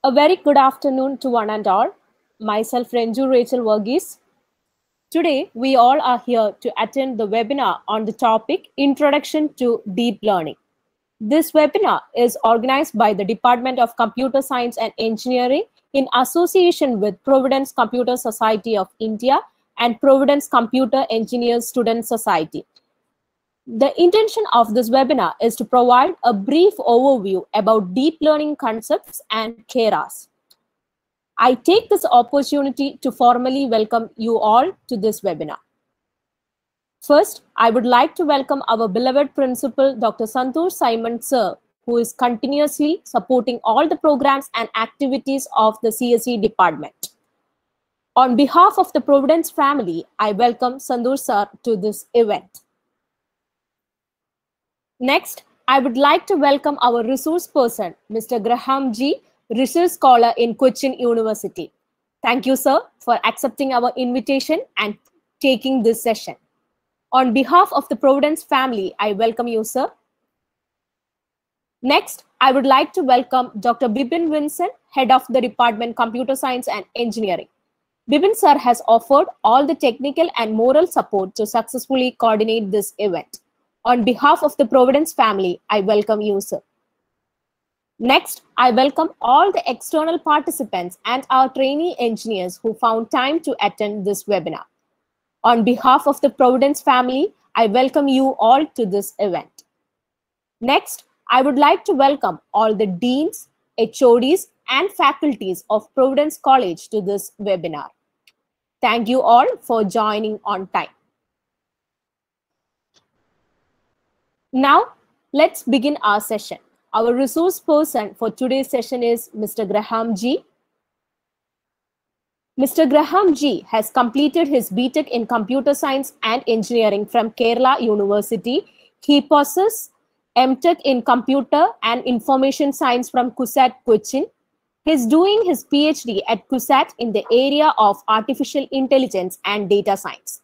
A very good afternoon to one and all. Myself, Renju Rachel Verghese. Today, we all are here to attend the webinar on the topic Introduction to Deep Learning. This webinar is organized by the Department of Computer Science and Engineering in association with Providence Computer Society of India and Providence Computer Engineers Student Society. The intention of this webinar is to provide a brief overview about deep learning concepts and KERAS. I take this opportunity to formally welcome you all to this webinar. First, I would like to welcome our beloved principal, Dr. Santosh Simon Sir, who is continuously supporting all the programs and activities of the CSE department. On behalf of the Providence family, I welcome Santosh Sir to this event. Next, I would like to welcome our resource person, Mr. Graham G., research scholar in Cochin University. Thank you, sir, for accepting our invitation and taking this session. On behalf of the Providence family, I welcome you, sir. Next, I would like to welcome Dr. Bipin Vincent, head of the Department Computer Science and Engineering. Bipin sir has offered all the technical and moral support to successfully coordinate this event. On behalf of the Providence family, I welcome you, sir. Next, I welcome all the external participants and our trainee engineers who found time to attend this webinar. On behalf of the Providence family, I welcome you all to this event. Next, I would like to welcome all the deans, HODs, and faculties of Providence College to this webinar. Thank you all for joining on time. Now, let's begin our session. Our resource person for today's session is Mr. Graham G. Mr. Graham G has completed his BTech in Computer Science and Engineering from Kerala University. He possesses MTech in Computer and Information Science from CUSAT Cochin. He is doing his PhD at CUSAT in the area of Artificial Intelligence and Data Science.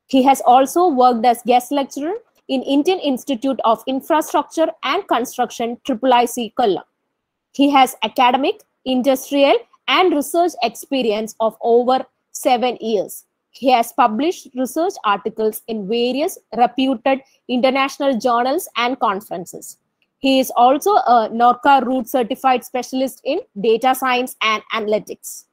He has also worked as guest lecturer in Indian Institute of Infrastructure and Construction, IIIC Kollam. He has academic, industrial, and research experience of over 7 years. He has published research articles in various reputed international journals and conferences. He is also a NORCA Root certified specialist in data science and analytics.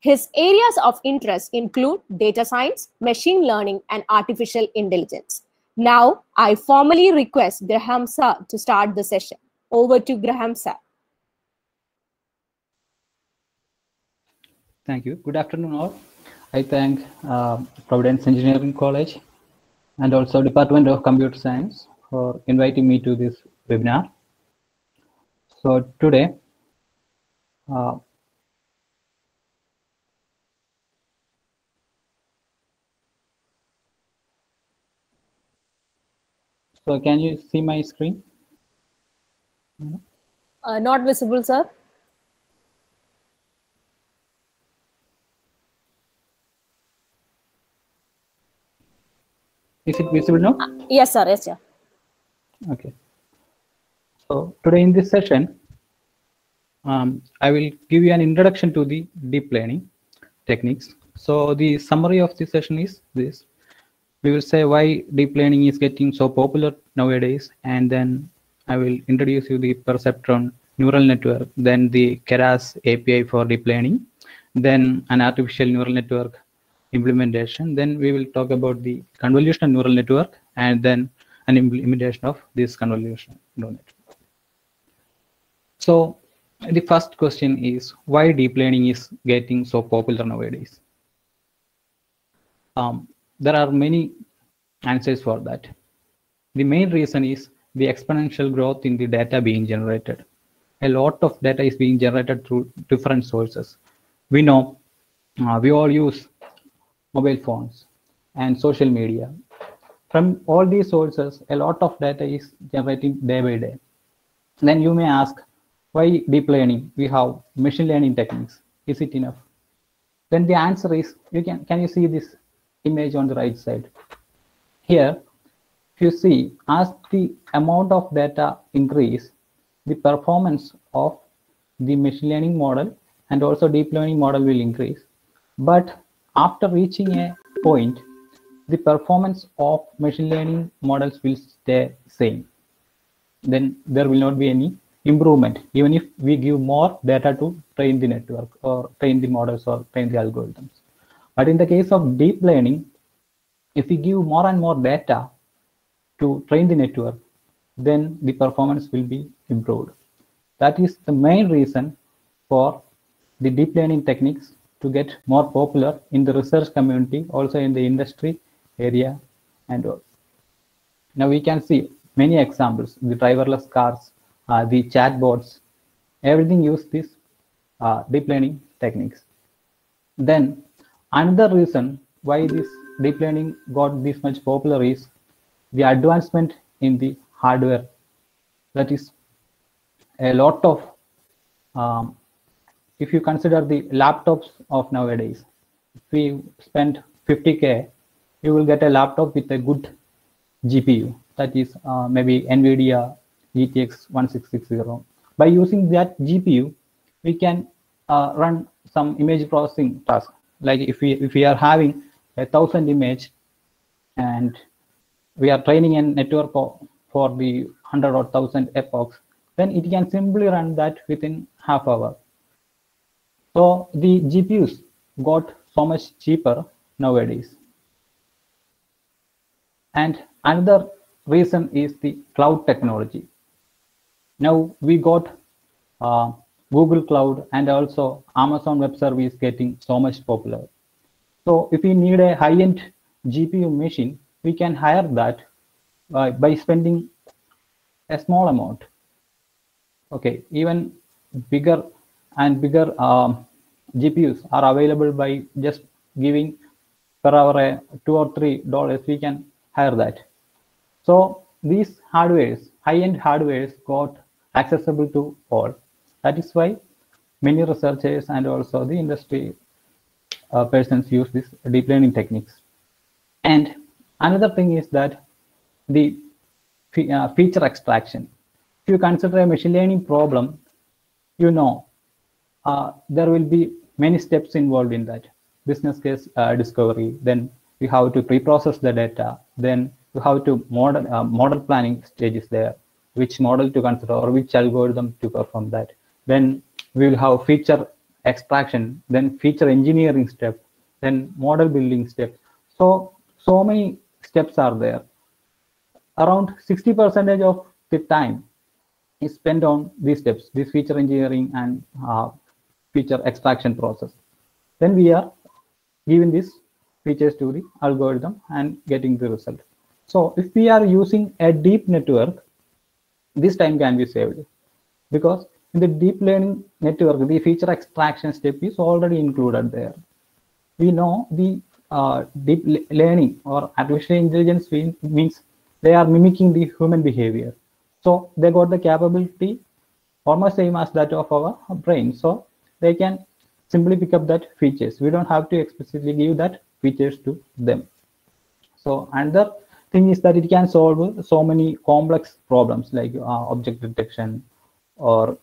His areas of interest include data science, machine learning, and artificial intelligence. Now, I formally request Graham sir to start the session. Over to Graham sir. Thank you. Good afternoon all. I thank Providence Engineering College and also Department of Computer Science for inviting me to this webinar. So today, so can you see my screen? Not visible, sir. Is it visible now? Yes, sir. Yes, sir. Okay. So today in this session, I will give you an introduction to the deep learning techniques. So the summary of the session is this. We will say why deep learning is getting so popular nowadays, and then I will introduce you the perceptron neural network, then the Keras API for deep learning, then an artificial neural network implementation, then we will talk about the convolutional neural network, and then an implementation of this convolutional neural network. So the first question is why deep learning is getting so popular nowadays. There are many answers for that. The main reason is the exponential growth in the data being generated. A lot of data is being generated through different sources. We know we all use mobile phones and social media. From all these sources, a lot of data is generating day by day. Then you may ask, why deep learning? We have machine learning techniques. Is it enough? Then the answer is, can you see this image on the right side? Here, if you see, as the amount of data increase, the performance of the machine learning model and also deep learning model will increase. But after reaching a point, the performance of machine learning models will stay same. Then there will not be any improvement, even if we give more data to train the network or train the models or train the algorithms. But in the case of deep learning, if we give more and more data to train the network, then the performance will be improved. That is the main reason for the deep learning techniques to get more popular in the research community, also in the industry area and all. Now we can see many examples, the driverless cars, the chatbots, everything use this deep learning techniques. Then another reason why this deep learning got this much popular is the advancement in the hardware. That is a lot of, if you consider the laptops of nowadays, if we spend 50K, you will get a laptop with a good GPU, that is maybe NVIDIA GTX 1660. By using that GPU, we can run some image processing task. Like if we are having 1,000 image and we are training a network for the 100 or 1,000 epochs, then it can simply run that within half hour. So the GPUs got so much cheaper nowadays. And another reason is the cloud technology. Now we got Google Cloud and also Amazon Web Service getting so much popular. So if we need a high-end GPU machine, we can hire that by spending a small amount. Okay, even bigger and bigger GPUs are available by just giving per hour $2 or $3. We can hire that. So these hardwares, high-end hardwares, got accessible to all. That is why many researchers and also the industry persons use this deep learning techniques. And another thing is that the feature extraction. If you consider a machine learning problem, you know there will be many steps involved in that. Business case discovery, then you have to pre-process the data, then you have to model planning stages there, which model to consider or which algorithm to perform that. Then we will have feature extraction, then feature engineering step, then model building step. So many steps are there. Around 60% of the time is spent on these steps, this feature engineering and feature extraction process. Then we are giving these features to the algorithm and getting the result. So if we are using a deep network, this time can be saved, because in the deep learning network, the feature extraction step is already included there. We know the deep learning or artificial intelligence means they are mimicking the human behavior. So they got the capability almost same as that of our brain. So they can simply pick up that features. We don't have to explicitly give that features to them. So another thing is that it can solve so many complex problems like object detection or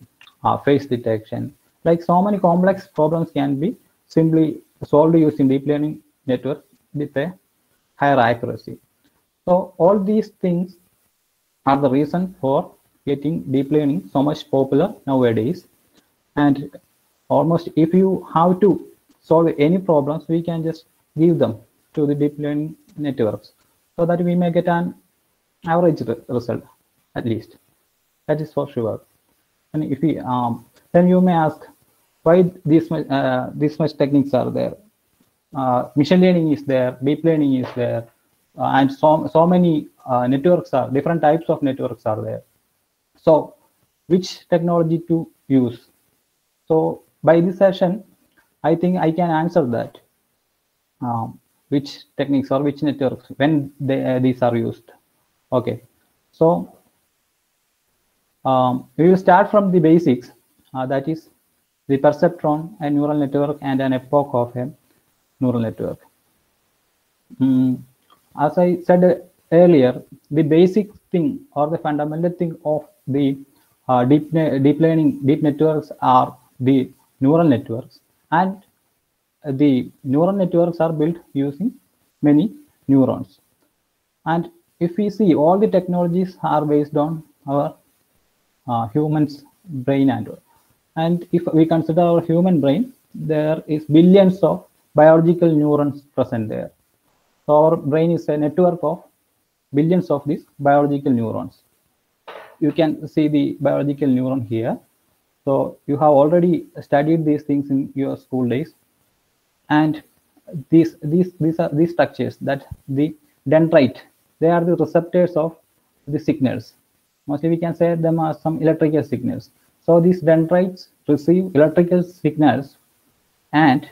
face detection. Like so many complex problems can be simply solved using deep learning network with a higher accuracy. So all these things are the reason for getting deep learning so much popular nowadays. And almost if you have to solve any problems, we can just give them to the deep learning networks so that we may get an average result at least. That is for sure. And if we then you may ask why this much techniques are there. Machine learning is there, deep learning is there, and so many networks are different types of networks are there. So which technology to use? So by this session, I think I can answer that. Which techniques or which networks when these are used. Okay, so we will start from the basics. That is the perceptron, a neural network, and an epoch of a neural network. As I said earlier, the basic thing or the fundamental thing of the deep networks are the neural networks, and the neural networks are built using many neurons. And if we see, all the technologies are based on our human's brain, and if we consider our human brain, there is billions of biological neurons present there. So our brain is a network of billions of these biological neurons. You can see the biological neuron here. So you have already studied these things in your school days. And these are these structures, that the dendrite, they are the receptors of the signals. Mostly we can say them are some electrical signals. So these dendrites receive electrical signals, and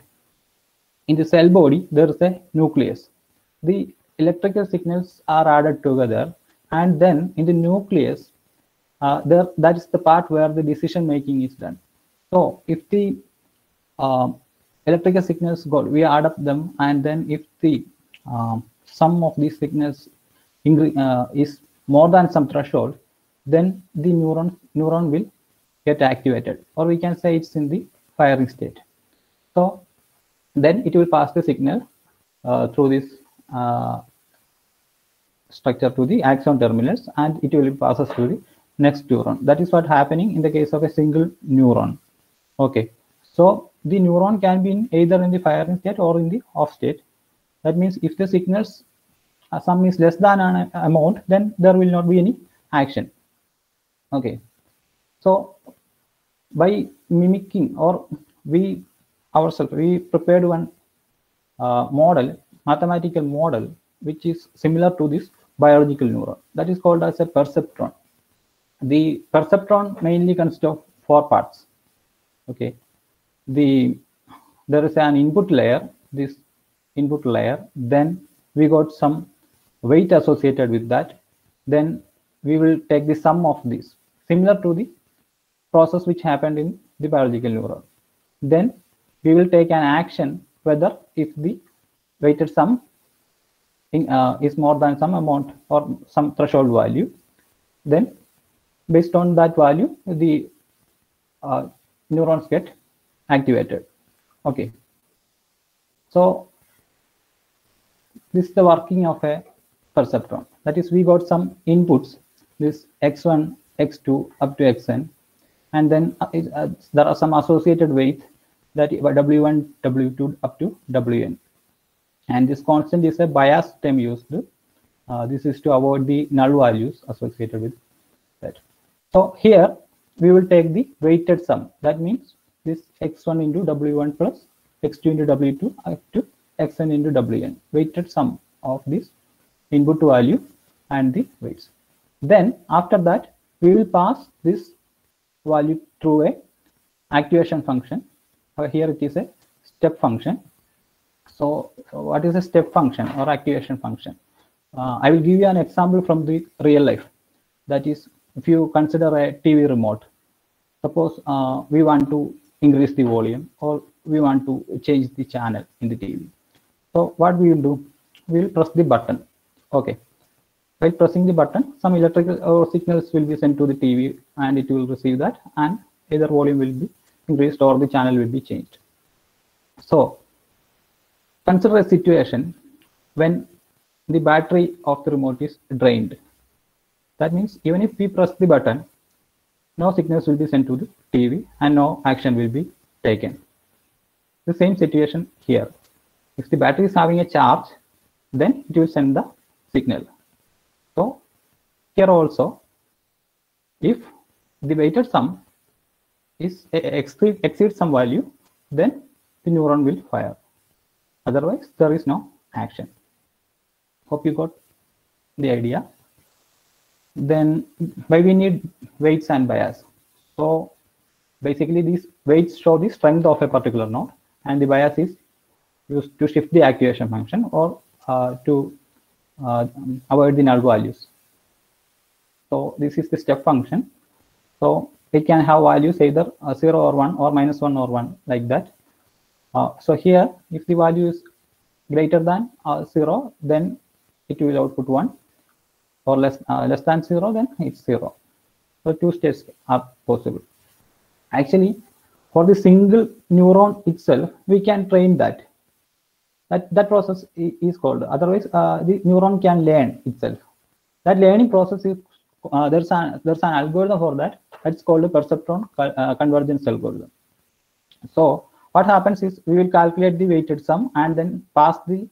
in the cell body there is a nucleus. The electrical signals are added together, and then in the nucleus, that is the part where the decision making is done. So if the electrical signals go, we add up them, and then if the sum of these signals is more than some threshold, then the neuron will get activated, or we can say it's in the firing state. So then it will pass the signal through this structure to the axon terminals, and it will passes to the next neuron. That is what happening in the case of a single neuron. Okay, so the neuron can be either in the firing state or in the off state. That means if the signals sum is less than an amount, then there will not be any action. Okay, so by mimicking, or we ourselves, we prepared one model, mathematical model, which is similar to this biological neuron. That is called as a perceptron. The perceptron mainly consists of 4 parts. Okay, there is an input layer, this input layer, then we got some weight associated with that, then we will take the sum of this, similar to the process which happened in the biological neuron. Then we will take an action whether if the weighted sum is more than some amount or some threshold value. Then based on that value, the neurons get activated. Okay, so this is the working of a perceptron. That is, we got some inputs, this x1, x2 up to xn, and then there are some associated weights, that w1, w2 up to wn. And this constant is a bias term used. This is to avoid the null values associated with that. So here we will take the weighted sum. That means this x1 into w1 plus x2 into w2 up to xn into wn, weighted sum of this input value and the weights. Then after that, we will pass this value through a activation function. Here it is a step function. So what is a step function or activation function? I will give you an example from the real life. That is, if you consider a TV remote, suppose we want to increase the volume, or we want to change the channel in the TV. So what we will do, we will press the button. Okay, by pressing the button, some electrical signals will be sent to the TV, and it will receive that, and either volume will be increased or the channel will be changed. So consider a situation when the battery of the remote is drained. That means even if we press the button, no signals will be sent to the TV and no action will be taken. The same situation here. If the battery is having a charge, then it will send the signal. So here also, if the weighted sum is exceeds some value, then the neuron will fire. Otherwise, there is no action. Hope you got the idea. Then why we need weights and bias? So basically these weights show the strength of a particular node, and the bias is used to shift the activation function or to avoid the null values. So this is the step function. So it can have values either 0 or 1 or -1 or 1, like that. So here, if the value is greater than 0, then it will output 1, or less than 0, then it's 0. So 2 steps are possible. Actually, for the single neuron itself, we can train that. That process is called. Otherwise, the neuron can learn itself. That learning process is there's an algorithm for that. That's called a perceptron convergence algorithm. So what happens is we will calculate the weighted sum and then pass the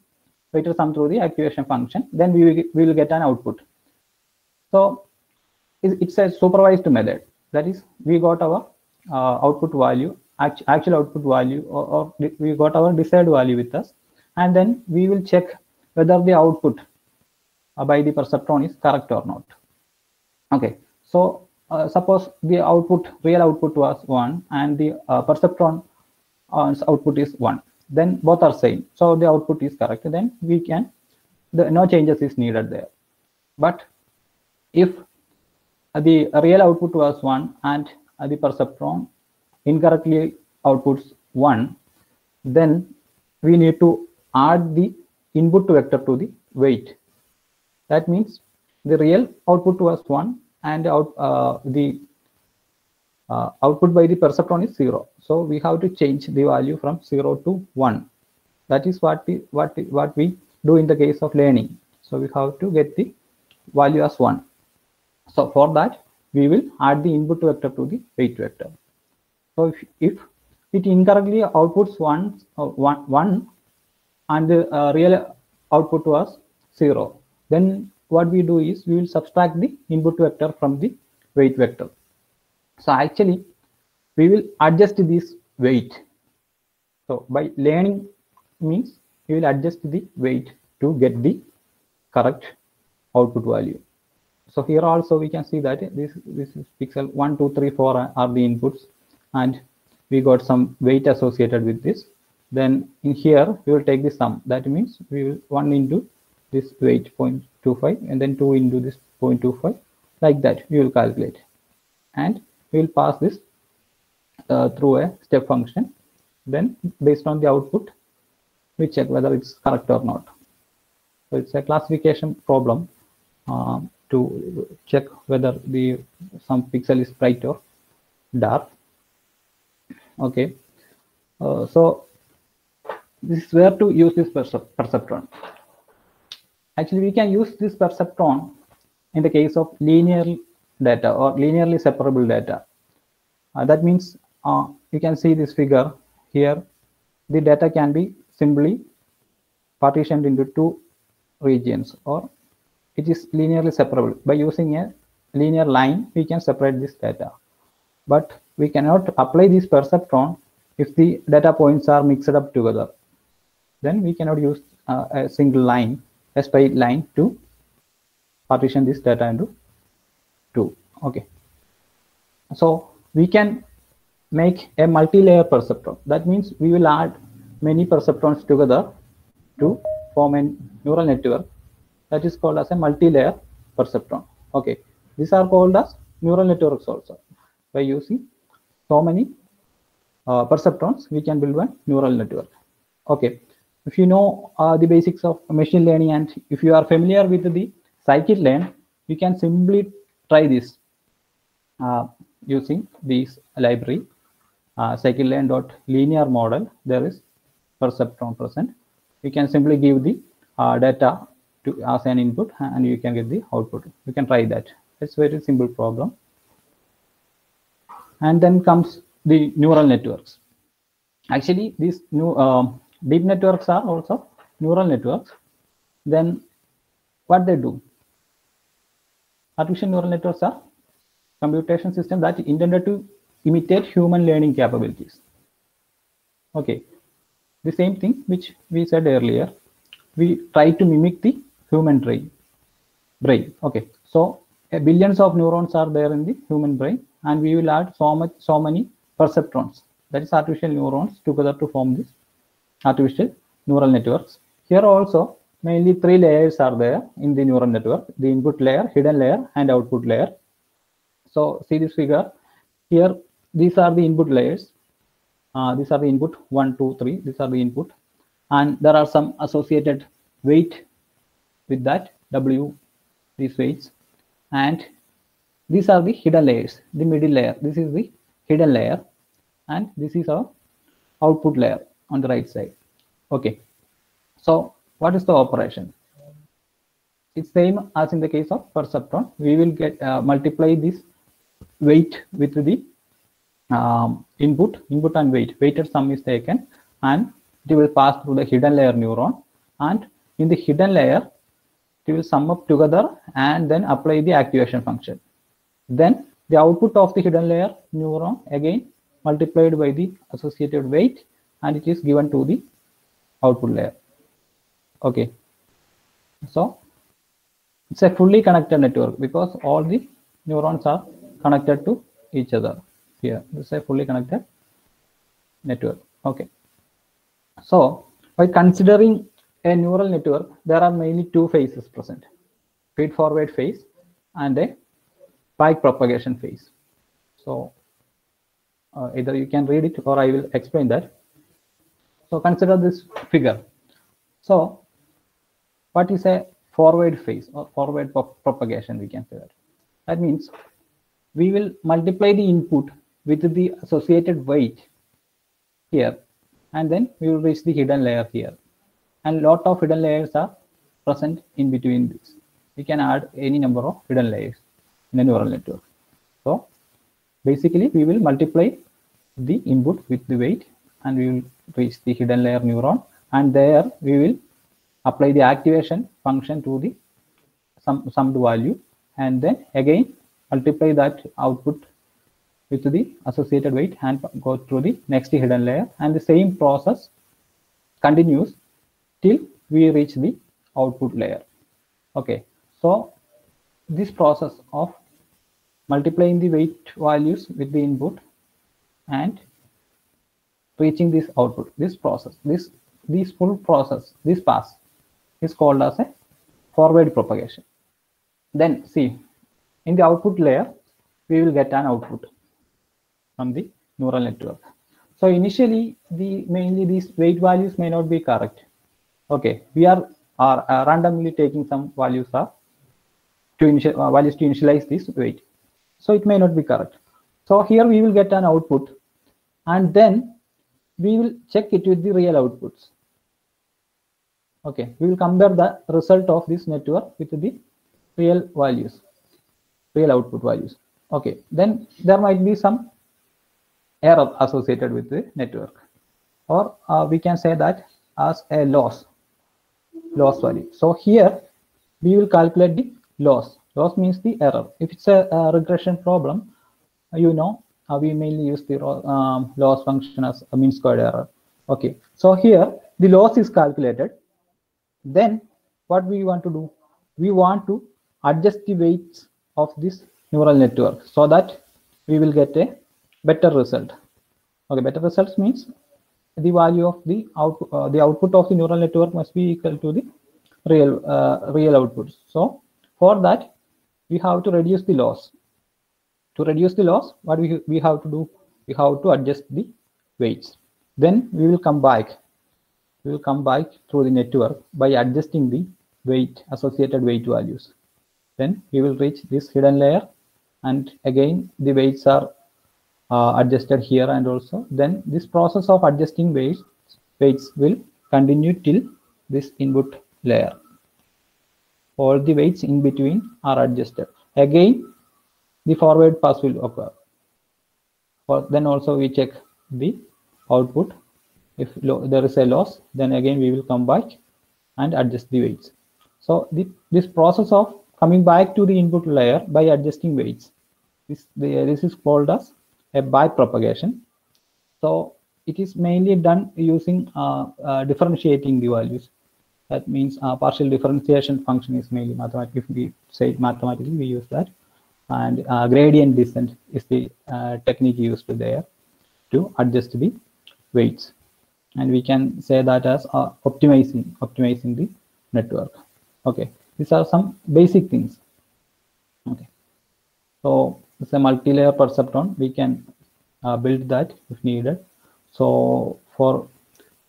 weighted sum through the activation function. Then we will get an output. So it's a supervised method. That is, we got our output value, actual output value, or we got our desired value with us, and then we will check whether the output by the perceptron is correct or not. Okay, so suppose the real output was 1 and the perceptron output is 1, then both are same, so the output is correct. Then we can, no changes is needed there. But if the real output was 1 and the perceptron incorrectly outputs 1, then we need to add the input vector to the weight. That means the real output was 1 and the output by the perceptron is 0. So we have to change the value from 0 to 1. That is what we do in the case of learning. So we have to get the value as 1. So for that, we will add the input vector to the weight vector. So if it incorrectly outputs 1 and the real output was 0, then what we do is we will subtract the input vector from the weight vector. So actually, we will adjust this weight. So by learning means we will adjust the weight to get the correct output value. So here also we can see that this is pixel 1, 2, 3, 4 are the inputs, and we got some weight associated with this. Then in here we will take the sum. That means we will 1 into this weight 0.25 and then 2 into this 0.25, like that we will calculate, and we will pass this through a step function. Then based on the output, we check whether it's correct or not. So it's a classification problem to check whether some pixel is bright or dark. Okay, so this is where to use this perceptron. Actually, we can use this perceptron in the case of linear data or linearly separable data. That means you can see this figure here. The data can be simply partitioned into 2 regions, or it is linearly separable. By using a linear line, we can separate this data. But we cannot apply this perceptron if the data points are mixed up together. Then we cannot use a single line, a straight line, to partition this data into 2. Okay. So we can make a multi-layer perceptron. That means we will add many perceptrons together to form a neural network. That is called as a multi-layer perceptron. Okay, these are called as neural networks also. By using so many perceptrons, we can build one neural network. Okay, if you know the basics of machine learning, and if you are familiar with the scikit-learn, you can simply try this using this library, scikit-learn.linear model. There is perceptron present. You can simply give the data as an input, and you can get the output. You can try that. It's a very simple problem. And then comes the neural networks. Actually, these deep networks are also neural networks. Then what they do? Artificial neural networks are computation systems that intended to imitate human learning capabilities. Okay, the same thing which we said earlier. We try to mimic the human brain. Okay, so billions of neurons are there in the human brain, and we will add so many perceptrons, that is artificial neurons, together to form this artificial neural networks. Here also mainly 3 layers are there in the neural network: the input layer, hidden layer, and output layer. So see this figure here. These are the input layers. These are the input 1, 2, 3. These are the input, and there are some associated weight with that W, these weights, and These are the hidden layers, the middle layer. This is the hidden layer, and this is our output layer on the right side. Okay. So what is the operation? It's same as in the case of perceptron. We will get multiply this weight with the input and weight. Weighted sum is taken, and it will pass through the hidden layer neuron, and in the hidden layer it will sum up together and then apply the activation function. Then the output of the hidden layer neuron again multiplied by the associated weight, and it is given to the output layer. Okay, so it's a fully connected network because all the neurons are connected to each other. Here, this is a fully connected network. Okay, so by considering a neural network, there are mainly two phases present: feed-forward phase and a back propagation phase. So either you can read it or I will explain that. So consider this figure. So what is a forward phase or forward propagation? We can say that. That means we will multiply the input with the associated weight here, and then we will reach the hidden layer here. And lot of hidden layers are present in between this. We can add any number of hidden layers in a neural network. So basically we will multiply the input with the weight, and we will reach the hidden layer neuron, and there we will apply the activation function to the summed value, and then again multiply that output with the associated weight and go through the next hidden layer, and the same process continues till we reach the output layer. Okay, so this process of multiplying the weight values with the input and reaching this output, this process, this full process, this pass is called as a forward propagation. Then see, in the output layer we will get an output from the neural network. So initially mainly these weight values may not be correct. Okay, we are randomly taking some values to initialize this weight, so it may not be correct. So here we will get an output, and then we will check it with the real outputs. Okay, we will compare the result of this network with the real values, real output values. Okay, then there might be some error associated with the network, or we can say that as a loss value. So here we will calculate the loss. Loss means the error. If it's a regression problem, you know, we mainly use the loss function as a mean squared error. Okay, so here the loss is calculated. Then what we want to do? We want to adjust the weights of this neural network so that we will get a better result. Okay, better results means the value of the output of the neural network must be equal to the real outputs. So for that we have to reduce the loss. To reduce the loss, what we have to do? We have to adjust the weights. Then we will come back. We will come back through the network by adjusting the weight, associated weight values. Then we will reach this hidden layer, and again the weights are adjusted here, and also then this process of adjusting weights will continue till this input layer. All the weights in between are adjusted. Again the forward pass will occur. Then also we check the output. If there is a loss, then again we will come back and adjust the weights. So this process of coming back to the input layer by adjusting weights, this is called as a back propagation. So it is mainly done using differentiating the values. That means partial differentiation function is mainly mathematical. If we say mathematically, we use that, and gradient descent is the technique used there to adjust the weights, and we can say that as optimizing the network. Okay, these are some basic things. Okay, so it's a multi-layer perceptron. We can build that if needed. So for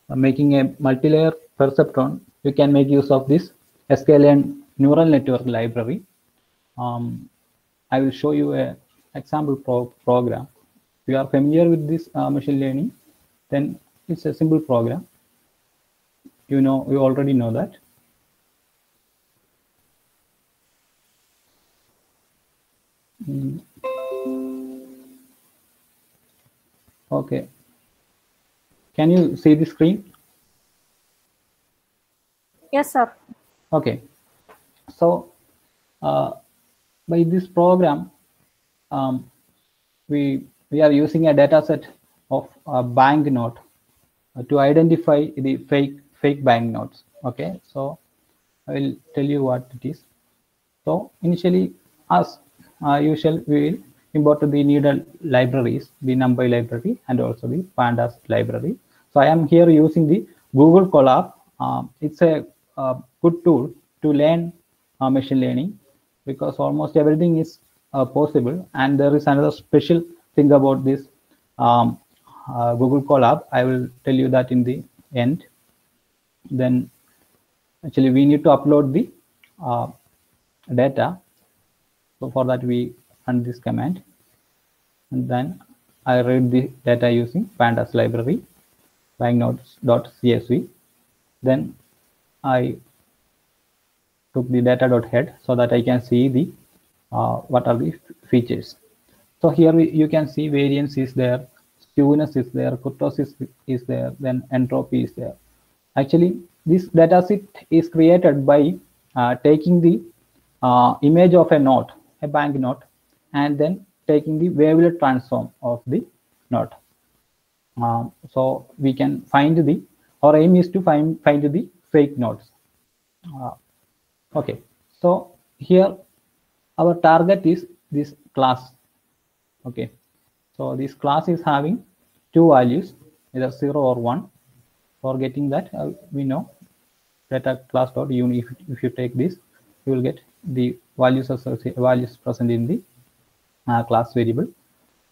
making a multi-layer perceptron, we can make use of this sklearn neural network library. I will show you a example program. If you are familiar with this machine learning, then it's a simple program. You already know that. Okay. Can you see the screen? Yes, sir. Okay. So by this program, we are using a data set of a banknote to identify the fake banknotes. Okay. So I will tell you what it is. So initially, as usual, we will import the needed libraries, the NumPy library and also the Pandas library. So I am here using the Google Colab. It's a good tool to learn machine learning, because almost everything is possible. And there is another special thing about this Google Colab. I will tell you that in the end. Then actually we need to upload the data. So for that we run this command, and then I read the data using Pandas library, banknotes.csv. Then I took the data.head so that I can see the what are the features. So here you can see variance is there, skewness is there, kurtosis is there, then entropy is there. Actually, this data set is created by taking the image of a note, a bank note, and then taking the wavelet transform of the note. So we can find our aim is to find the fake notes. Okay, so here our target is this class. Okay, so this class is having two values, either 0 or 1. For getting that, we know data class dot uni. If you take this, you will get the values present in the class variable.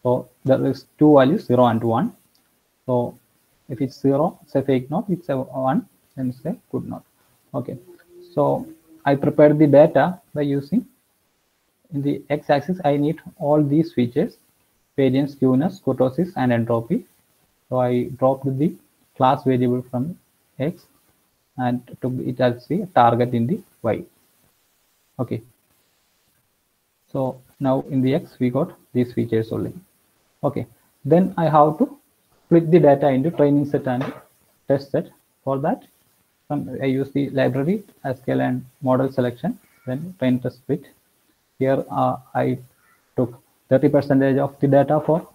So there is two values, 0 and 1. So if it's 0, it's a fake note. It's a 1, then it's a good note. Okay, so I prepared the data by using, in the x-axis I need all these features: variance, skewness, kurtosis, and entropy. So I dropped the class variable from x and took it as the target in the y. Okay, so now in the x we got these features only. Okay, then I have to split the data into training set and test set. For that, I use the library sklearn model selection, then train test split. Here I took 30% of the data for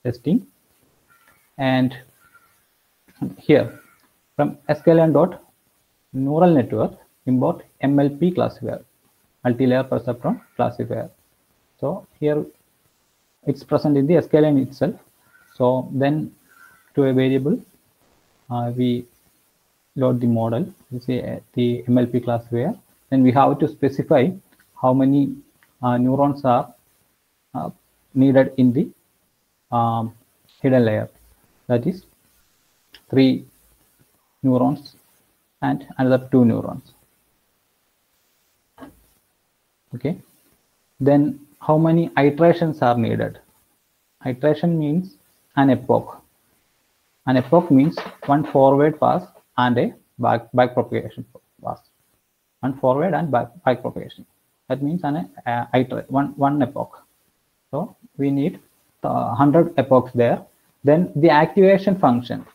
testing, and here from sklearn dot neural network import MLP classifier, multi-layer perceptron classifier. So here it's present in the sklearn itself. So then to a variable we load the model, you see the MLP classifier. Then we have to specify how many neurons are needed in the hidden layer. That is 3 neurons and another 2 neurons. Okay, then how many iterations are needed? Iteration means an epoch. An epoch means one forward pass and a back propagation pass. One forward and back propagation. That means one epoch. So we need 100 epochs there. Then the activation function.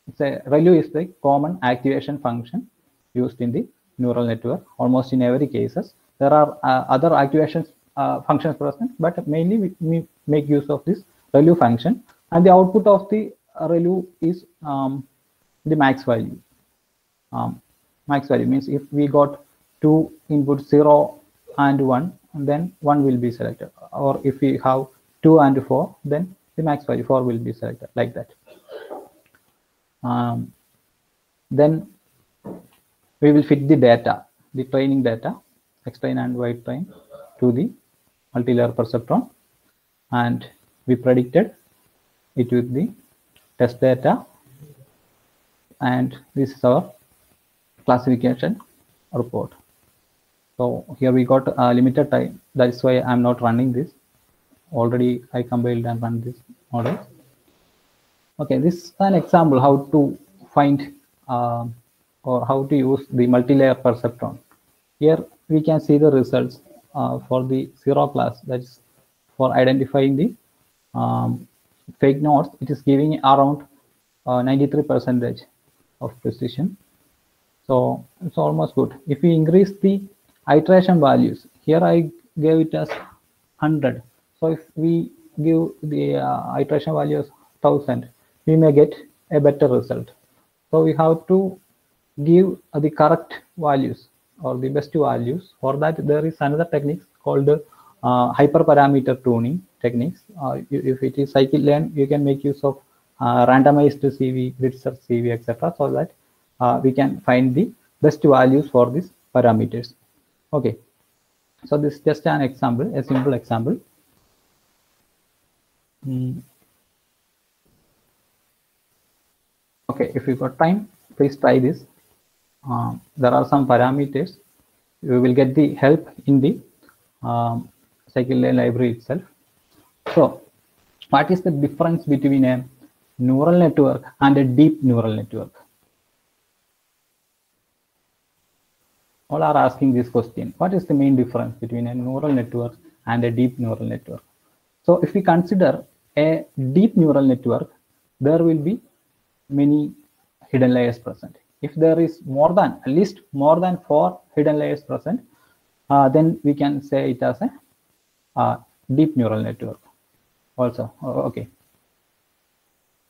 It's a ReLU is the common activation function used in the neural network. Almost in every cases, there are other activation functions present, but mainly we make use of this ReLU function. And the output of the ReLU is the max value. Max value means if we got 2 inputs, 0 and 1, then 1 will be selected. Or if we have 2 and 4, then the max value 4 will be selected, like that. Then we will fit the data, the training data, X-train and Y-train, to the multi-layer perceptron, and we predicted it with the test data, and this is our classification report. So here we got limited time. That's why I'm not running this. Already I compiled and run this model. Okay, this is an example how to find or how to use the multi-layer perceptron. Here we can see the results for the 0 class, that's for identifying the fake nodes. It is giving around 93% of precision. So it's almost good. If we increase the iteration values, here I gave it as 100. So if we give the iteration value as 1000, we may get a better result. So we have to give the correct values or the best values. For that, there is another technique called hyperparameter tuning techniques. If it is scikit-learn, you can make use of randomized CV, grid search CV, etc., so that we can find the best values for these parameters. Okay, so this is just an example, a simple example. Okay, if you got time, please try this. There are some parameters. You will get the help in the scikit-learn library itself. So, what is the difference between a neural network and a deep neural network? All are asking this question. What is the main difference between a neural network and a deep neural network? So, if we consider a deep neural network, there will be many hidden layers present. If there is at least more than 4 hidden layers present, then we can say it as a deep neural network also. Okay.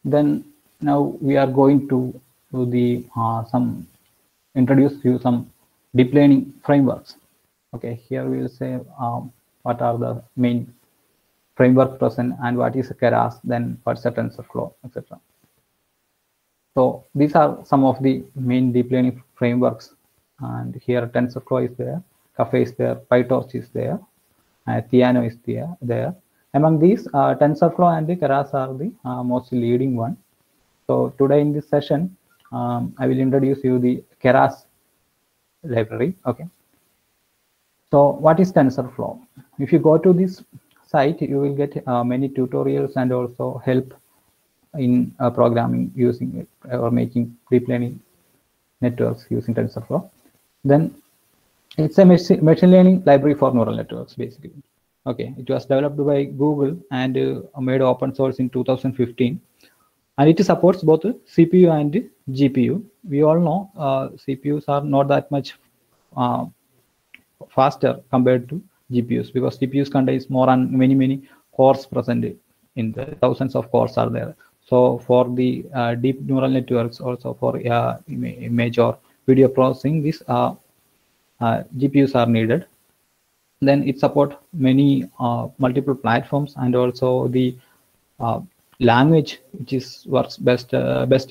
Then now we are going to do the introduce you some deep learning frameworks. Okay, here we will say what are the main framework present and what is Keras, then what's a TensorFlow, etc. So these are some of the main deep learning frameworks, and here TensorFlow is there, Caffe is there, PyTorch is there, Theano is there. Among these, TensorFlow and the Keras are the most leading one. So today in this session, I will introduce you the Keras library. Okay. So what is TensorFlow? If you go to this site, you will get many tutorials and also help in programming using it or making deep learning networks using TensorFlow. Then it's a machine learning library for neural networks, basically. Okay, it was developed by Google and made open source in 2015, and it supports both CPU and GPU. We all know CPUs are not that much faster compared to GPUs, because GPUs contains more and many cores present in the thousands of cores are there. So for the deep neural networks, also for image or video processing, these GPUs are needed. Then it supports many multiple platforms, and also the language which works best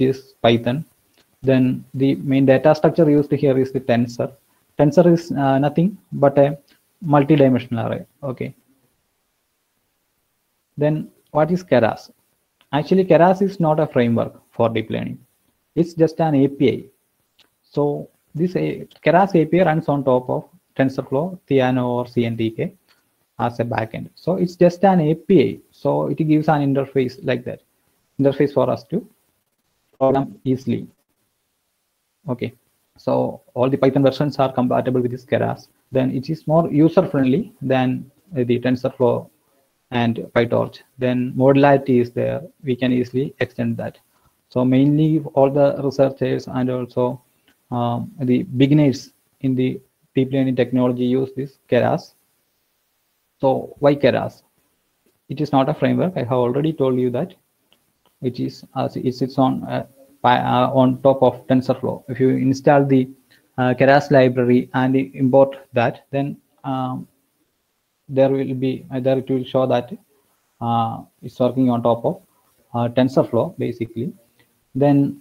is Python. Then the main data structure used here is the tensor. Tensor is nothing but a multi-dimensional array. Okay. Then what is Keras? Actually, Keras is not a framework for deep learning. It's just an API. So this Keras API runs on top of TensorFlow, Theano, or CNTK as a backend. So it's just an API. So it gives an interface like that. Interface for us to program easily. Okay. So all the Python versions are compatible with this Keras. Then it is more user-friendly than the TensorFlow and PyTorch. Then modularity is there. We can easily extend that. So mainly all the researchers and also the beginners in the deep learning technology use this Keras. So why Keras? It is not a framework. I have already told you that it is it sits on top of TensorFlow. If you install the Keras library and import that, then there it will show that it's working on top of TensorFlow basically. Then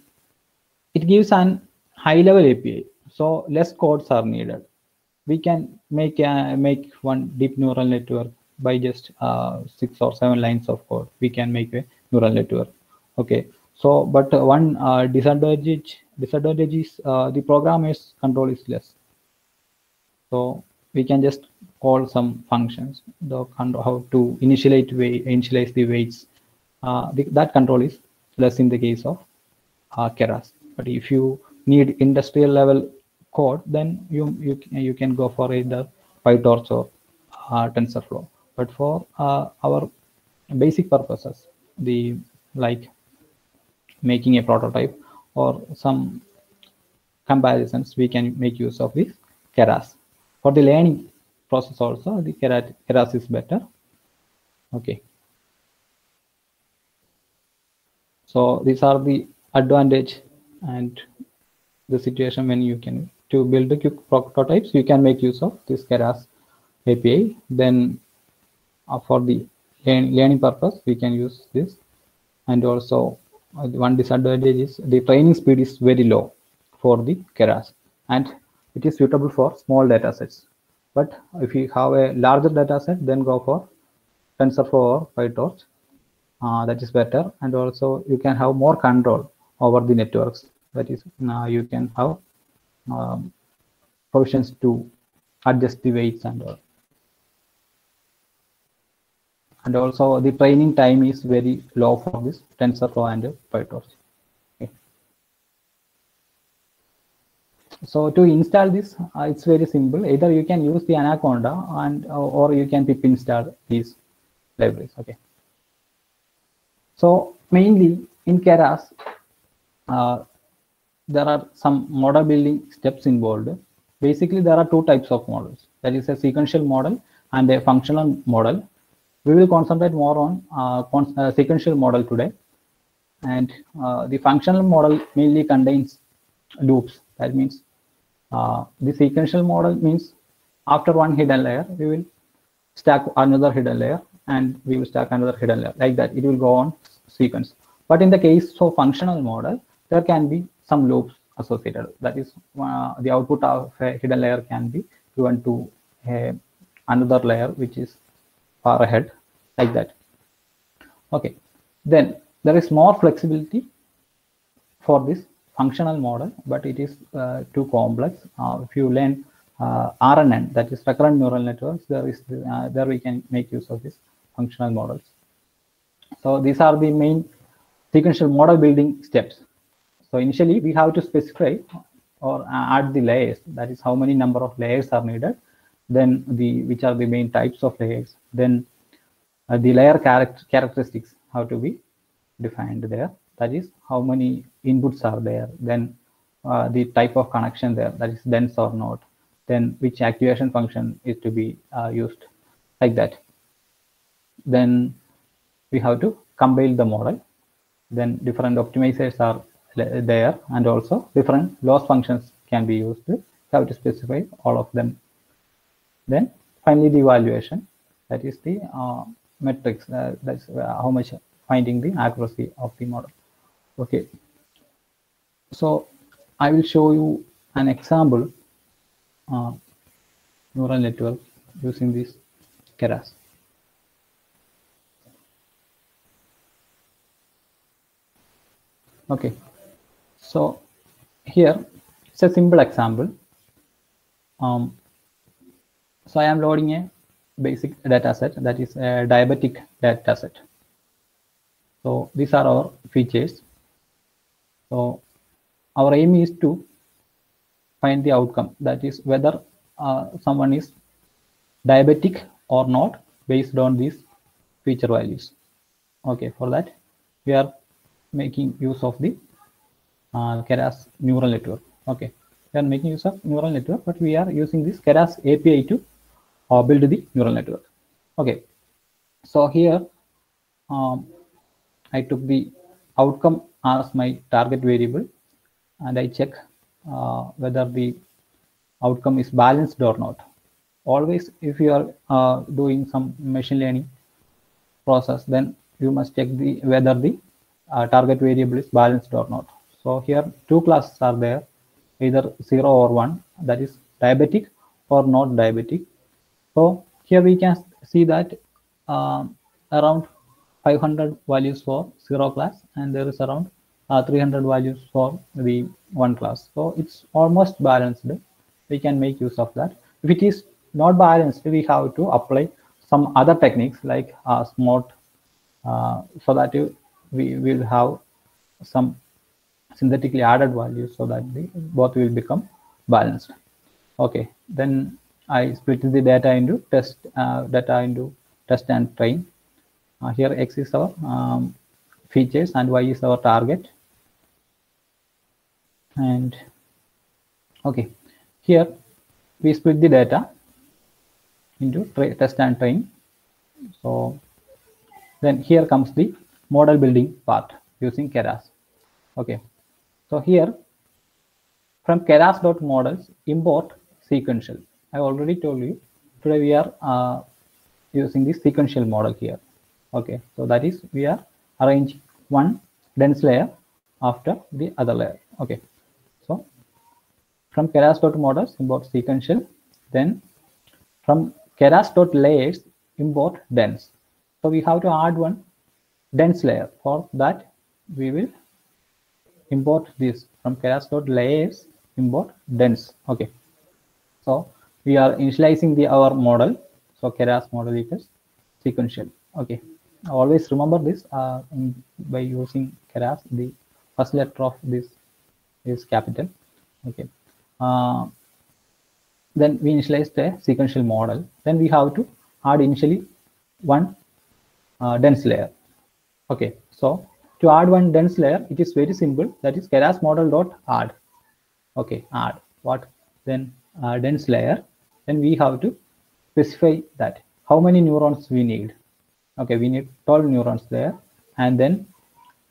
it gives an high-level API, so less codes are needed. We can make one deep neural network by just 6 or 7 lines of code. We can make a neural network. Okay. So, but one disadvantage is the programmer's control is less. So we can just call some functions, how to initialize the weights. That control is less in the case of Keras. But if you need industrial level code, then you can go for either PyTorch or TensorFlow. But for our basic purposes, the like making a prototype or some comparisons, we can make use of this Keras. For the learning process also, the Keras is better. Okay. So these are the advantage and the situation when you can to build the quick prototypes, you can make use of this Keras API. Then for the learning purpose, we can use this. And also one disadvantage is the training speed is very low for the Keras, and it is suitable for small data sets. But if you have a larger data set, then go for TensorFlow or PyTorch. That is better, and also you can have more control over the networks. That is, you can have provisions to adjust the weights and all. And also the training time is very low for this TensorFlow and PyTorch. Okay. So to install this, it's very simple. Either you can use the Anaconda and or you can pip install these libraries. Okay. So mainly in Keras, there are some model building steps involved. Basically, there are two types of models. That is a sequential model and a functional model. We will concentrate more on sequential model today. And the functional model mainly contains loops. That means the sequential model means after one hidden layer, we will stack another hidden layer, and we will stack another hidden layer. Like that, it will go on sequence. But in the case of functional model, there can be some loops associated. That is, the output of a hidden layer can be given to another layer which is far ahead, like that. Okay, then there is more flexibility for this functional model, but it is too complex. If you learn RNN, that is recurrent neural networks, there we can make use of this functional models. So these are the main sequential model building steps. So initially we have to specify or add the layers. That is how many number of layers are needed. Then which are the main types of layers. Then the layer characteristics have to be defined there. That is how many inputs are there. Then the type of connection there, that is dense or not. Then which activation function is to be used, like that. Then we have to compile the model. Then different optimizers are there, and also different loss functions can be used. You have to specify all of them. Then finally the evaluation, that is the metrics, that's how much finding the accuracy of the model. Okay, so I will show you an example neural network using this Keras. Okay, so here it's a simple example. So I am loading a basic data set, that is a diabetic data set. So these are our features. So our aim is to find the outcome, that is whether someone is diabetic or not based on these feature values. Okay, for that we are making use of the Keras neural network. Okay, we are making use of neural network, but we are using this Keras API to build the neural network. Okay, so here I took the outcome as my target variable, and I check whether the outcome is balanced or not. Always, if you are doing some machine learning process, then you must check whether the target variable is balanced or not. So here two classes are there, either 0 or 1, that is diabetic or not diabetic. So here we can see that around 500 values for 0 class, and there is around 300 values for the 1 class. So it's almost balanced. We can make use of that. If it is not balanced, we have to apply some other techniques like SMOT, so that we will have some synthetically added values so that both will become balanced. Okay, then I split the data into test and train. Here X is our features and Y is our target. And okay, here we split the data into test and train. So then here comes the model building part using Keras. Okay, so here from keras.models import sequential. I already told you today we are using the sequential model here. Okay, so that is we are arranging one dense layer after the other layer. Okay, so from keras.models import sequential, then from keras.layers import dense. So we have to add one dense layer. For that we will import this from keras.layers import dense. Okay, so we are initializing our model. So Keras model equals sequential. Okay, always remember this by using Keras. The first letter of this is capital. Okay, then we initialized a sequential model. Then we have to add initially one dense layer. Okay, so to add one dense layer, it is very simple. That is Keras model dot add. Okay, add what? Then dense layer. Then we have to specify that how many neurons we need. Okay, we need 12 neurons there. And then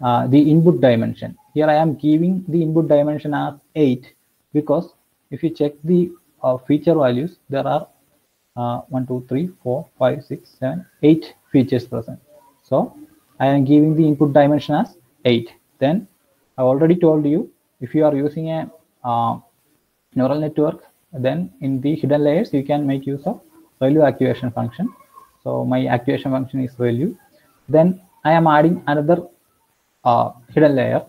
the input dimension. Here I am giving the input dimension as 8 because if you check the feature values, there are 1, 2, 3, 4, 5, 6, 7, 8 features present. So I am giving the input dimension as 8. Then I already told you, if you are using a neural network, then in the hidden layers you can make use of ReLU activation function. So my activation function is ReLU. Then I am adding another hidden layer,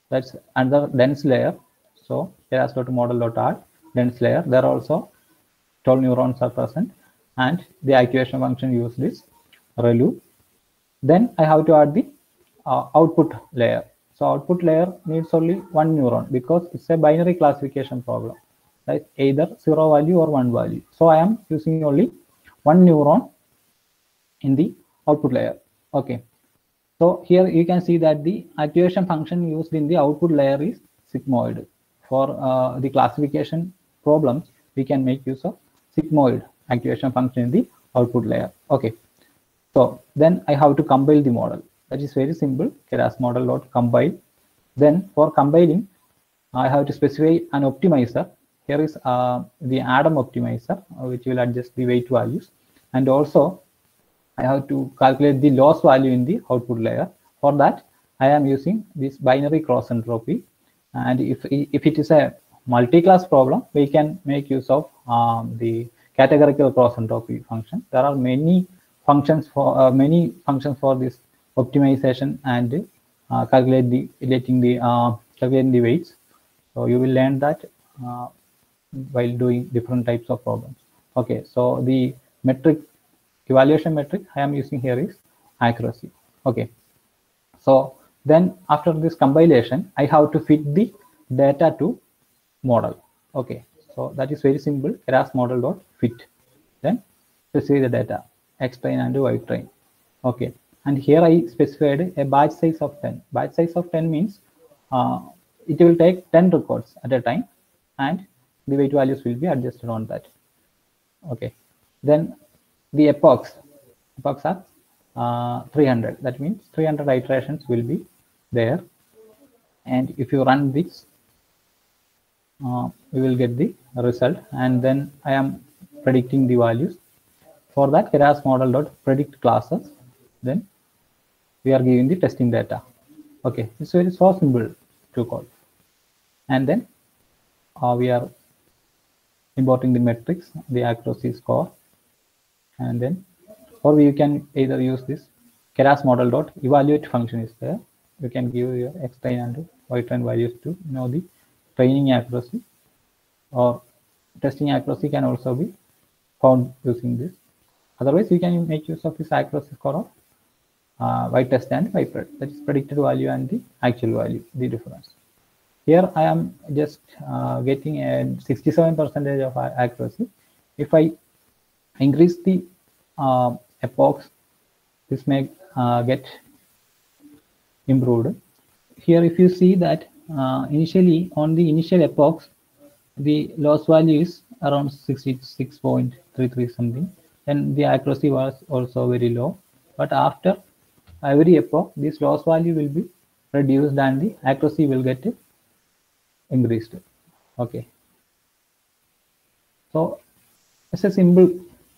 that's another dense layer. So keras.model.add dense layer. There also 12 neurons are present and the activation function used is ReLU. Then I have to add the output layer. So output layer needs only one neuron because it's a binary classification problem, like either 0 value or 1 value. So I am using only one neuron in the output layer. Okay, so here you can see that the activation function used in the output layer is sigmoid. For the classification problems, we can make use of sigmoid activation function in the output layer. Okay, so then I have to compile the model. That is very simple. Keras model.compile. Then for compiling, I have to specify an optimizer. Here is the Adam optimizer, which will adjust the weight values. And also, I have to calculate the loss value in the output layer. For that, I am using this binary cross entropy. And if it is a multi-class problem, we can make use of the categorical cross entropy function. There are many functions for this optimization and calculating the weights. So you will learn that while doing different types of problems. Okay, so the evaluation metric I am using here is accuracy. Okay, so then after this compilation, I have to fit the data to model. Okay, so that is very simple. Keras model.fit. Then specify the data X train and Y train. Okay, and here I specified a batch size of 10. Batch size of 10 means it will take 10 records at a time and the weight values will be adjusted on that. Okay, then the epochs are 300. That means 300 iterations will be there. And if you run this, we will get the result. And then I am predicting the values. For that, Keras model.predict classes. Then we are giving the testing data. Okay, it's very so simple to call. And then we are importing the metrics, the accuracy score, and then or you can either use this Keras model.evaluate function is there. You can give your X train and Y train values to know the training accuracy, or testing accuracy can also be found using this. Otherwise, you can make use of this accuracy score of y-test and y-pred, that is predicted value and the actual value, the difference. Here I am just getting a 67% of accuracy. If I increase the epochs, this may get improved. Here, if you see that initially on the initial epochs, the loss value is around 66.33 something, and the accuracy was also very low. But after every epoch, this loss value will be reduced and the accuracy will get increased. Okay. So it's a simple,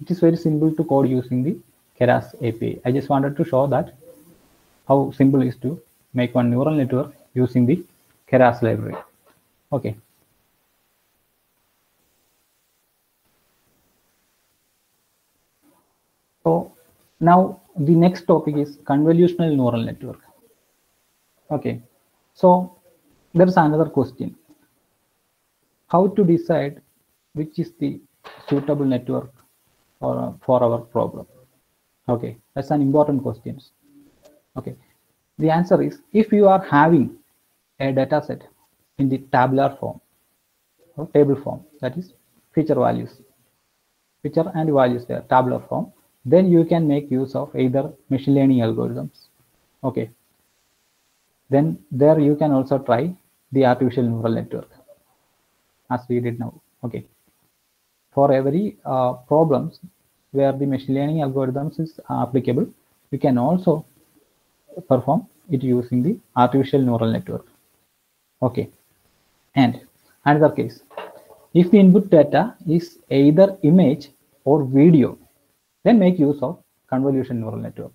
it is very simple to code using the Keras API. I just wanted to show that how simple it is to make one neural network using the Keras library. Okay. So now the next topic is convolutional neural network. Okay. So there is another question. How to decide which is the suitable network for our problem? Okay, that's an important question. Okay, the answer is, if you are having a data set in the tabular form or table form, that is feature and values there, tabular form, then you can make use of either machine learning algorithms. Okay, then there you can also try the artificial neural network as we did now. Okay, for every problems where the machine learning algorithms is applicable, we can also perform it using the artificial neural network. Okay, and another case, if the input data is either image or video, then make use of convolution neural network.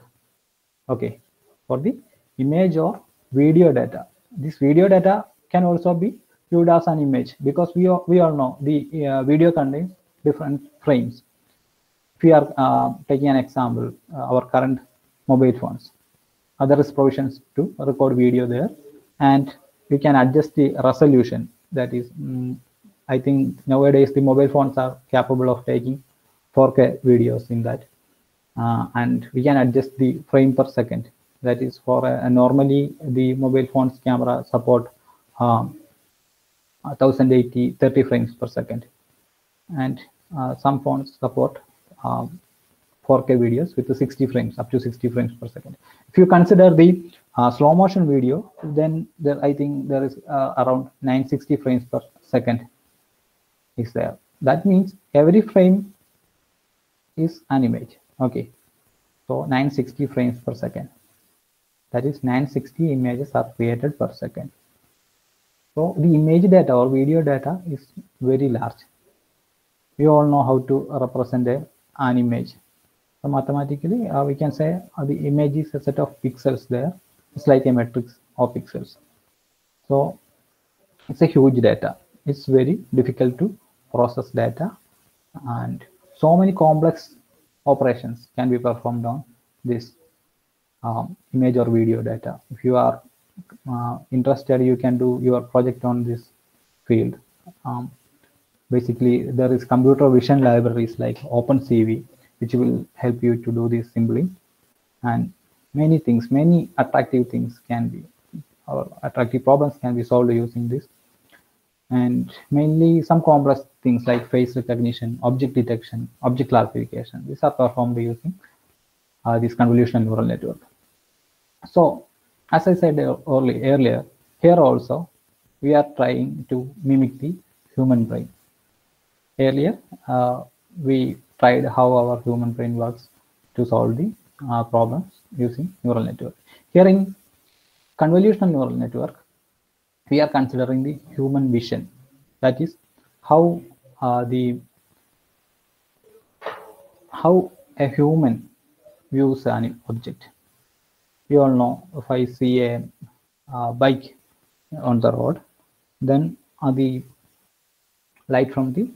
Okay, for the image or video data, this video data can also be viewed as an image, because we all know the video contains different frames. If we are taking an example, our current mobile phones, there is provisions to record video there, and we can adjust the resolution. That is, I think nowadays the mobile phones are capable of taking 4K videos in that, and we can adjust the frame per second. That is, for normally the mobile phone's camera support 1080 30 frames per second, and some phones support 4K videos with the 60 frames, up to 60 frames per second. If you consider the slow motion video, then there, I think there is around 960 frames per second is there. That means every frame is an image. Okay, so 960 frames per second, that is 960 images are created per second. So the image data or video data is very large. We all know how to represent an image. So mathematically, we can say the image is a set of pixels there. It's like a matrix of pixels. So it's a huge data. It's very difficult to process data, and so many complex operations can be performed on this image or video data. If you are interested, you can do your project on this field. Basically, there is computer vision libraries like OpenCV, which will help you to do this simply, and many things, many attractive things can be, or attractive problems can be solved using this. And mainly some complex things like face recognition, object detection, object classification, these are performed using this convolutional neural network. So as I said earlier, here also we are trying to mimic the human brain. Earlier we tried how our human brain works to solve the problems using neural network. Here in convolutional neural network, we are considering the human vision. That is how a human views an object. We all know, if I see a bike on the road, then the light from the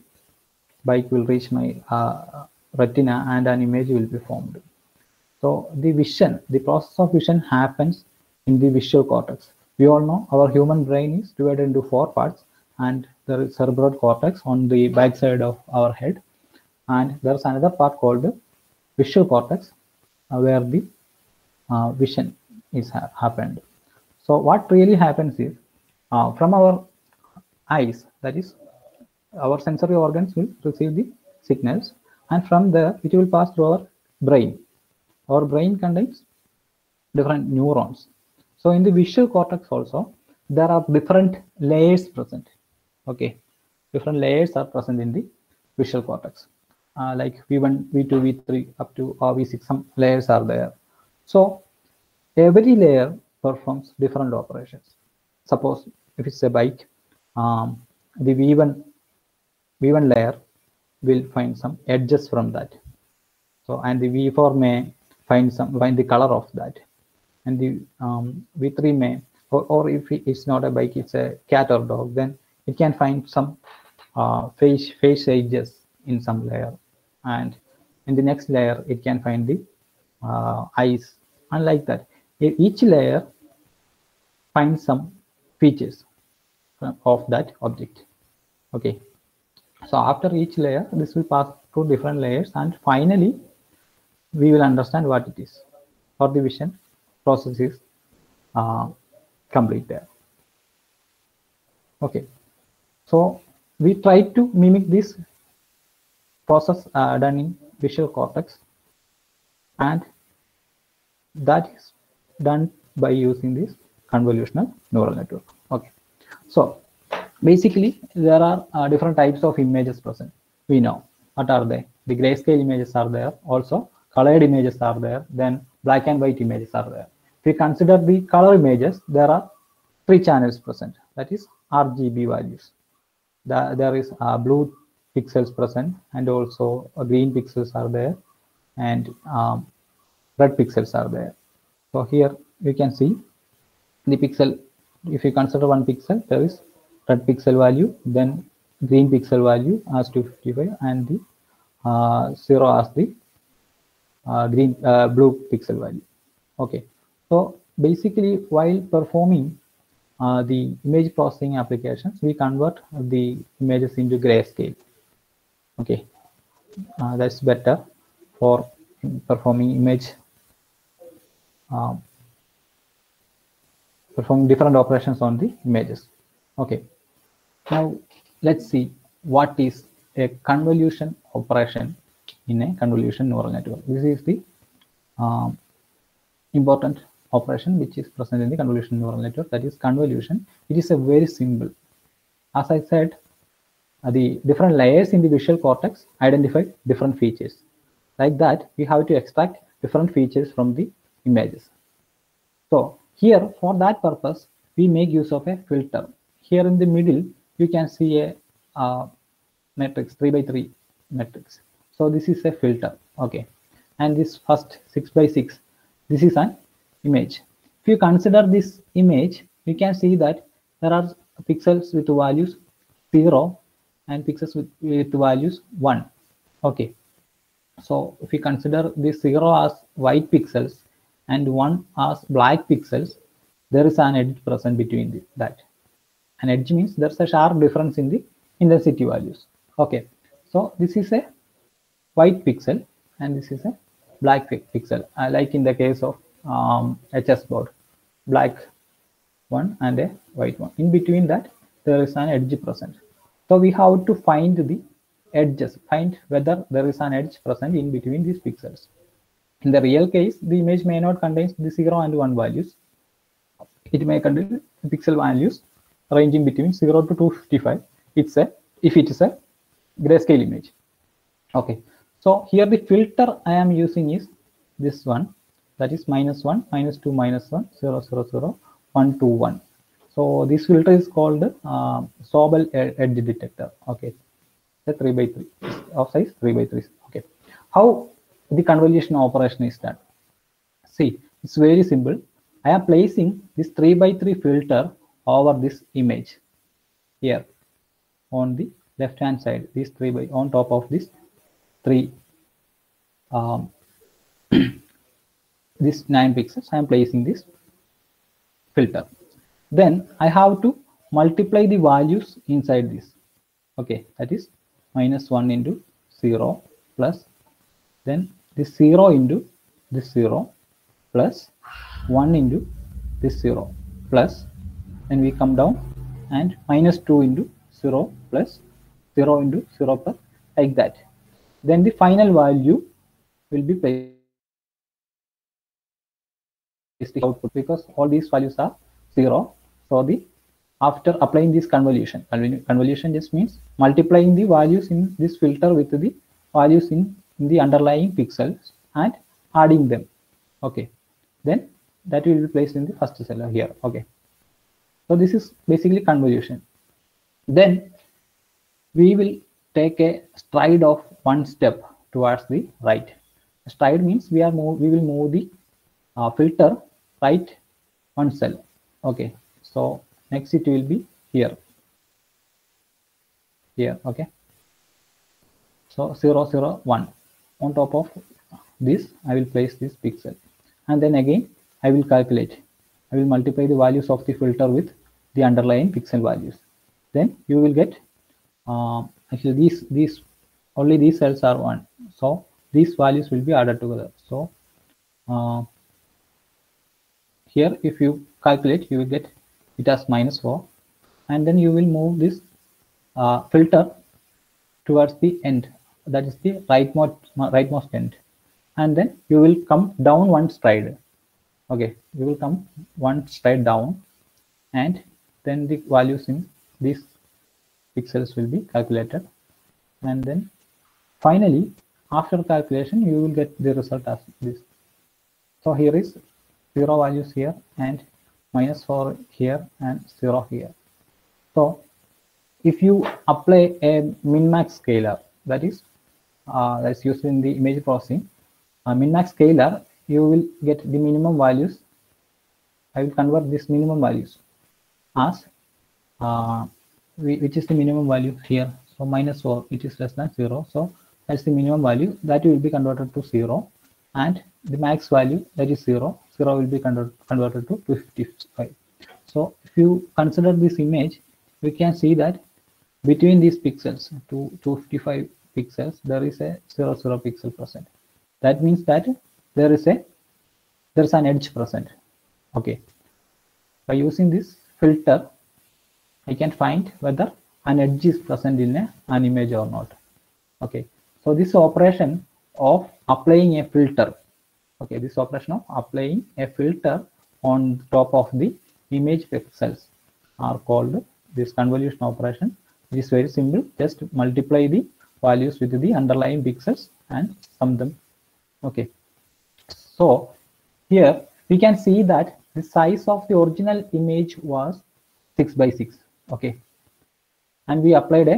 bike will reach my retina and an image will be formed. So the vision, the process of vision happens in the visual cortex. We all know our human brain is divided into 4 parts, and there is cerebral cortex on the back side of our head, and there's another part called the visual cortex, where the vision is happened. So what really happens is, from our eyes, that is, our sensory organs will receive the signals, and from there it will pass through our brain. Our brain contains different neurons. So in the visual cortex also, there are different layers present. Okay, different layers are present in the visual cortex, like V1, V2, V3 up to V6. Some layers are there. So every layer performs different operations. Suppose if it's a bike, the V1 layer will find some edges from that. So, and the V4 may find the color of that, and the V3 may, or if it's not a bike, it's a cat or dog, then it can find some face edges in some layer, and in the next layer it can find the eyes, and like that. Each layer finds some features of that object. Okay, so after each layer, this will pass through different layers, and finally we will understand what it is, or the vision process is complete there. Okay, so we try to mimic this process done in visual cortex, and that is done by using this convolutional neural network. Okay, so basically there are different types of images present. We know what are they. The grayscale images are there, also colored images are there, then black and white images are there. If we consider the color images, there are 3 channels present, that is RGB values. There is blue pixels present, and also green pixels are there, and red pixels are there. So here you can see the pixel. If you consider 1 pixel, there is red pixel value, then green pixel value as 255, and the 0 as the blue pixel value. Okay, so basically while performing the image processing applications, we convert the images into grayscale. Okay, that's better for performing image, performing different operations on the images. Okay, now let's see what is a convolution operation in a convolution neural network. This is the important operation which is present in the convolution neural network, that is convolution. It is a very simple. As I said, the different layers in the visual cortex identify different features. Like that, we have to extract different features from the images. So here, for that purpose, we make use of a filter. Here in the middle, you can see a matrix, 3 by 3 matrix. So this is a filter. Okay, and this first 6 by 6, this is an image. If you consider this image, you can see that there are pixels with values 0 and pixels with values 1. Okay, so if you consider this 0 as white pixels and 1 as black pixels, there is an edge present between that. An edge means there's a sharp difference in the intensity values. Okay, so this is a white pixel and this is a black pixel, like in the case of a chessboard, black one and a white one. In between that, there is an edge present. So we have to find the edges, find whether there is an edge present in between these pixels. In the real case, the image may not contain the 0 and 1 values. It may contain pixel values ranging between 0 to 255. If it is a grayscale image. Okay, so here the filter I am using is this one, that is -1, -2, -1, 0, 0, 0, 1, 2, 1. So this filter is called Sobel edge detector. Okay, the 3 by 3 of size 3 by 3. Okay, how the convolution operation is done? See, it's very simple. I am placing this 3 by 3 filter over this image here on the left hand side. This 3 by on top of this 3 this 9 pixels. I am placing this filter. Then I have to multiply the values inside this. Okay, that is -1 into 0 plus then this 0 into this 0 plus 1 into this 0 plus then we come down and minus 2 into 0 plus 0 into 0 plus like that. Then the final value will be placed the output because all these values are 0. So the after applying this convolution just means multiplying the values in this filter with the values in the underlying pixels and adding them. Okay, then that will be placed in the first cell here. Okay, so this is basically convolution. Then we will take a stride of one step towards the right. Stride means we will move the filter right one cell. Okay, so next it will be here. Okay, so 0 0 1. On top of this I will place this pixel, and then again I will calculate. I will multiply the values of the filter with the underlying pixel values. Then you will get actually these only these cells are 1, so these values will be added together. So here if you calculate you will get it as -4, and then you will move this filter towards the end, that is the rightmost end, and then you will come down one stride. Okay, you will come one stride down, and then the values in these pixels will be calculated, and then finally after calculation you will get the result as this. So here is 0 values here and -4 here and 0 here. So if you apply a min-max scalar, that's used in the image processing, min-max scalar, you will get the minimum values. I will convert this minimum values as which is the minimum value here. So -4, it is less than 0, so that's the minimum value that will be converted to 0, and the max value, that is 0 will be converted to 255. So if you consider this image, we can see that between these pixels, 255 pixels, there is a 0 pixel present. That means that there's an edge present. Okay, by using this filter I can find whether an edge is present in an image or not. Okay, so this operation of applying a filter, okay, this operation of applying a filter on top of the image pixels are called this convolution operation. It is very simple. Just multiply the values with the underlying pixels and sum them. Okay, so here we can see that the size of the original image was 6 by 6. Okay, and we applied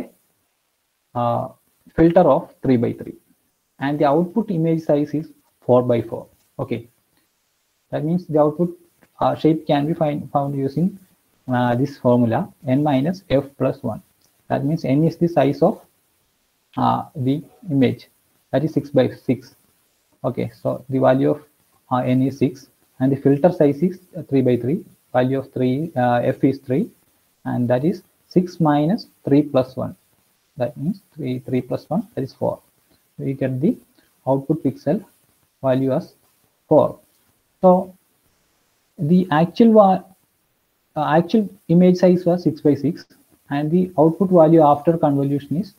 a filter of 3 by 3, and the output image size is 4 by 4. Okay, that means the output shape can be found using this formula, n minus f plus 1. That means n is the size of the image, that is 6 by 6. Okay, so the value of n is 6, and the filter size is 3 by 3. Value of f is 3, and that is 6 minus 3 plus 1. That means 3 plus 1, that is 4. We get the output pixel value as 4. So the actual image size was 6 by 6, and the output value after convolution is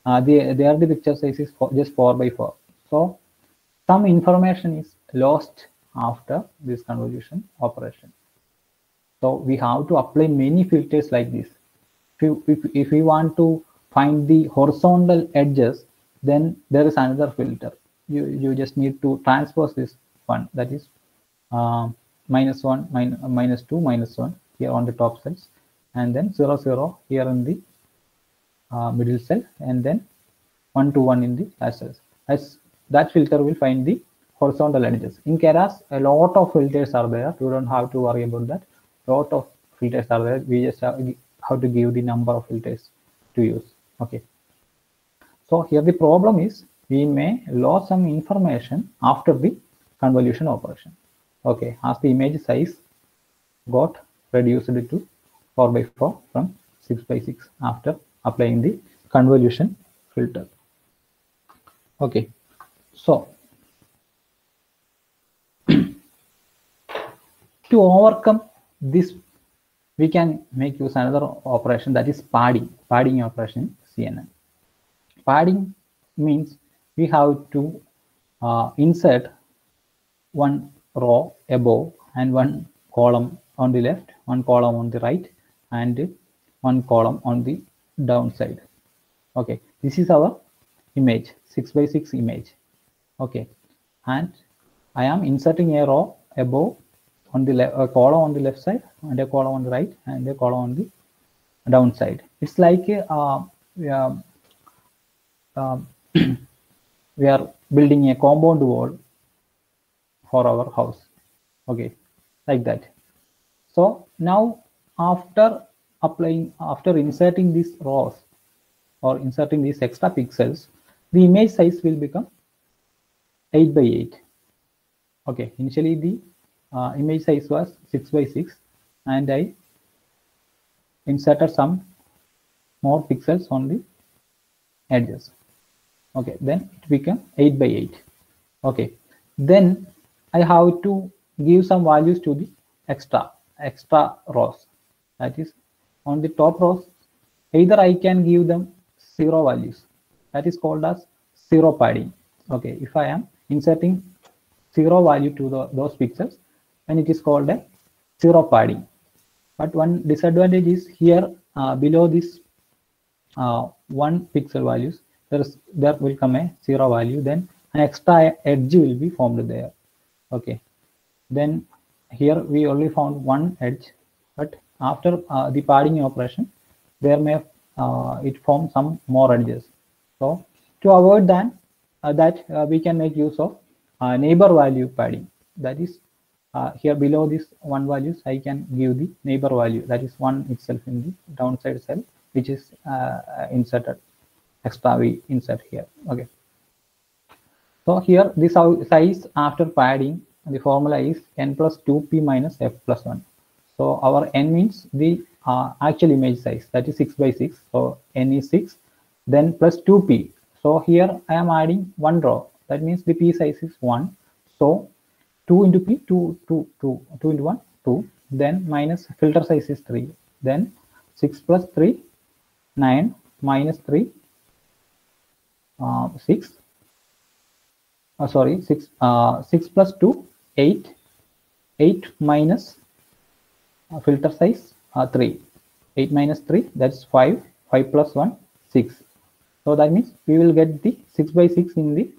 the picture size is just 4 by 4. So some information is lost after this convolution operation. So we have to apply many filters like this. If we want to find the horizontal edges, then there is another filter. You just need to transpose this one, that is -1, -2, -1 here on the top cells, and then 0 0 here in the middle cell, and then 1 to 1 in the last cells. As that filter will find the horizontal edges. In Keras, a lot of filters are there. You don't have to worry about that. A lot of filters are there. We just have to give the number of filters to use. Okay. So here the problem is we may lose some information after the convolution operation. Okay, as the image size got reduced to 4 by 4 from 6 by 6 after applying the convolution filter. Okay, so to overcome this, we can make use another operation, that is padding operation CNN. Padding means we have to insert one row above and one column on the left, one column on the right, and one column on the downside. Okay, this is our image, 6 by 6 image. Okay, and I am inserting a row above on the left, a column on the left side, and a column on the right, and a column on the downside. It's like we are we are building a compound wall for our house. Okay, like that. So now after inserting these rows or inserting these extra pixels, the image size will become 8 by 8. Okay, initially the image size was 6 by 6, and I inserted some more pixels on the edges. Okay, then it became 8 by 8. Okay, then I have to give some values to the extra rows. That is, on the top rows, either I can give them 0 values. That is called as zero padding. Okay, if I am inserting 0 value to those pixels, then it is called a zero padding. But one disadvantage is here below this 1 pixel values, there will come a 0 value, then an extra edge will be formed there. Okay, then here we only found 1 edge, but after the padding operation, there may it form some more edges. So to avoid that, we can make use of neighbor value padding. That is, here below this 1 values, I can give the neighbor value, that is 1 itself in the downside cell, which is inserted. Extra we insert here. Okay, so here this size after padding, the formula is n plus 2p minus f plus 1. So our n means the actual image size, that is 6 by 6. So n is 6, then plus 2p. So here I am adding 1 row, that means the p size is 1. So 2 into p, 2 into 1, 2. Then minus filter size is 3. Then 6 plus 3, 9, minus 3, 6. Sorry, 6 plus 2, 8. 8 minus filter size 3. 8 minus 3, that's 5. 5 plus 1, 6. So that means we will get the 6 by 6 in the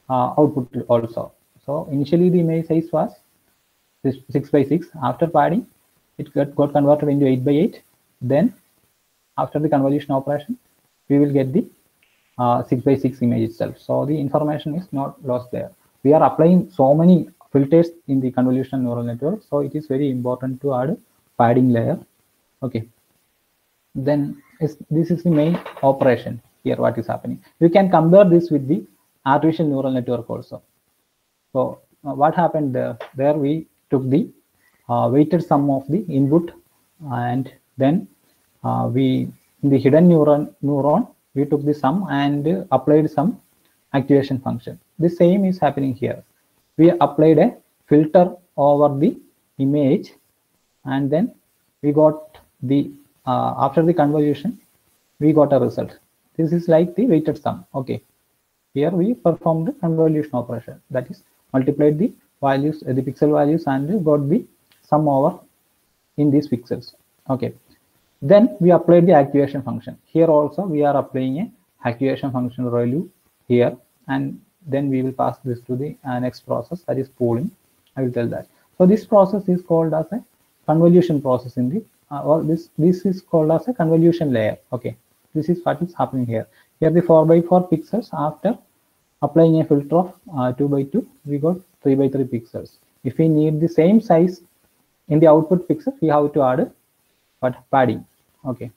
output also. So initially the image size was 6 by 6. After padding, it got converted into 8 by 8. Then after the convolution operation, we will get the 6 by 6 image itself. So the information is not lost there. We are applying so many filters in the convolutional neural network, so it is very important to add padding layer. Okay, then this is the main operation here. What is happening? We can compare this with the artificial neural network also. So what happened there? There we took the weighted sum of the input, and then we in the hidden neuron we took the sum and applied some activation function. The same is happening here. We applied a filter over the image, and then we got the after the convolution we got a result. This is like the weighted sum. Okay, here we performed the convolution operation, that is multiplied the values, the pixel values, and got the sum over in these pixels. Okay, then we applied the activation function. Here also we are applying a activation function value here, and then we will pass this to the next process, that is pooling. I will tell that. So this process is called as a convolution process in the or this is called as a convolution layer. Okay, this is what is happening here. Here the 4 by 4 pixels, after applying a filter of 2 by 2, we got 3 by 3 pixels. If we need the same size in the output pixel, we have to add padding. Okay,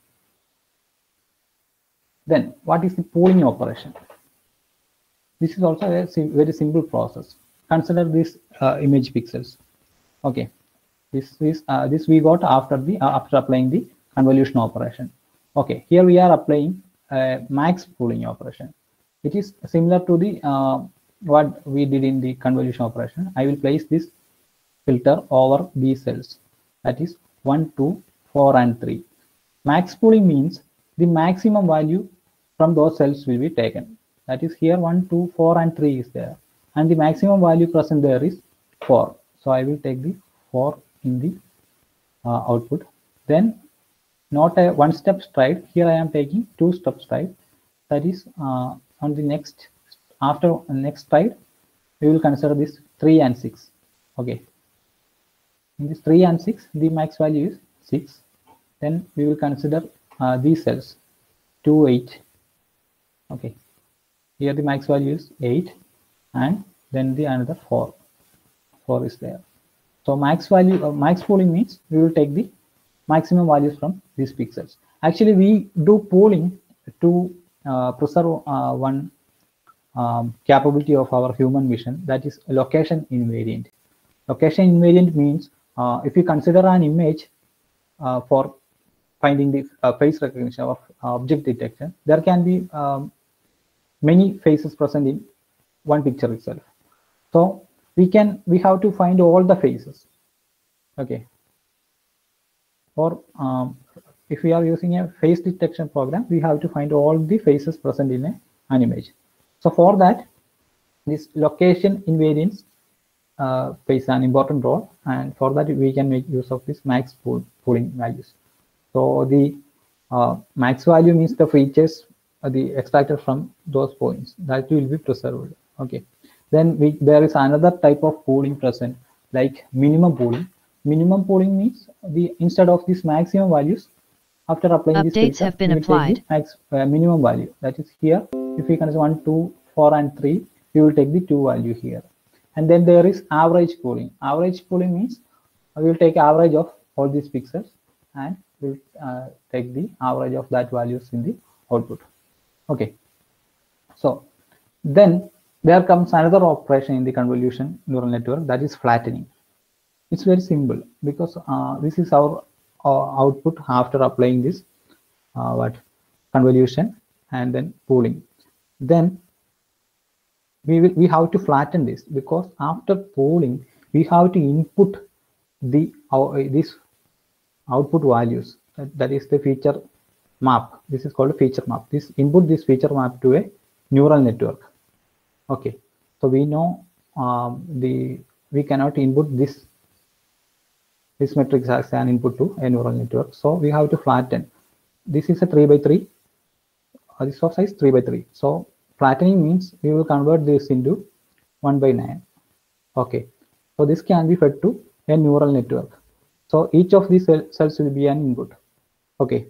then what is the pooling operation? This is also a very simple process. Consider these image pixels. Okay, this we got after applying the convolution operation. Okay, here we are applying max pooling operation. It is similar to the what we did in the convolution operation. I will place this filter over these cells, that is 1, 2, 4 and 3. Max pooling means the maximum value from those cells will be taken. That is here 1, 2, 4 and 3 is there, and the maximum value present there is 4. So I will take the 4 in the output. Then not a one step stride, here I am taking 2 step stride. That is on the next, after next stride we will consider this 3 and 6. Okay, in this 3 and 6 the max value is 6. Then we will consider these cells 2, 8. Okay, here the max value is 8, and then the another 4 is there. So max value, max pooling means we will take the maximum values from these pixels. Actually we do pooling to preserve one capability of our human vision, that is location invariant. Location invariant means if you consider an image for finding the face recognition of object detection, there can be many faces present in one picture itself. So we have to find all the faces. Okay, or if we are using a face detection program, we have to find all the faces present in an image. So for that, this location invariance plays an important role, and for that we can make use of this max pooling values. So the max value means the features the extracted from those points that will be preserved. Okay, then there is another type of pooling present, like minimum pooling. Minimum pooling means instead of these maximum values, after applying updates this filter, have been applied. Minimum value, that is here. If we consider 1, 2, 4 and 3, we will take the 2 value here. And then there is average pooling. Average pooling means we will take average of all these pixels and we'll take the average of that values in the output. Okay, so then there comes another operation in the convolution neural network, that is flattening. It's very simple because this is our output after applying this convolution and then pooling. Then we have to flatten this, because after pooling we have to input the this output values, that is the feature map. This is called a feature map. This input this feature map to a neural network. Okay, so we know we cannot input this matrix as an input to a neural network, so we have to flatten. This is a 3 by 3, this of size 3 by 3. So flattening means we will convert this into 1 by 9. Okay, so this can be fed to a neural network. So each of these cells will be an input. Okay,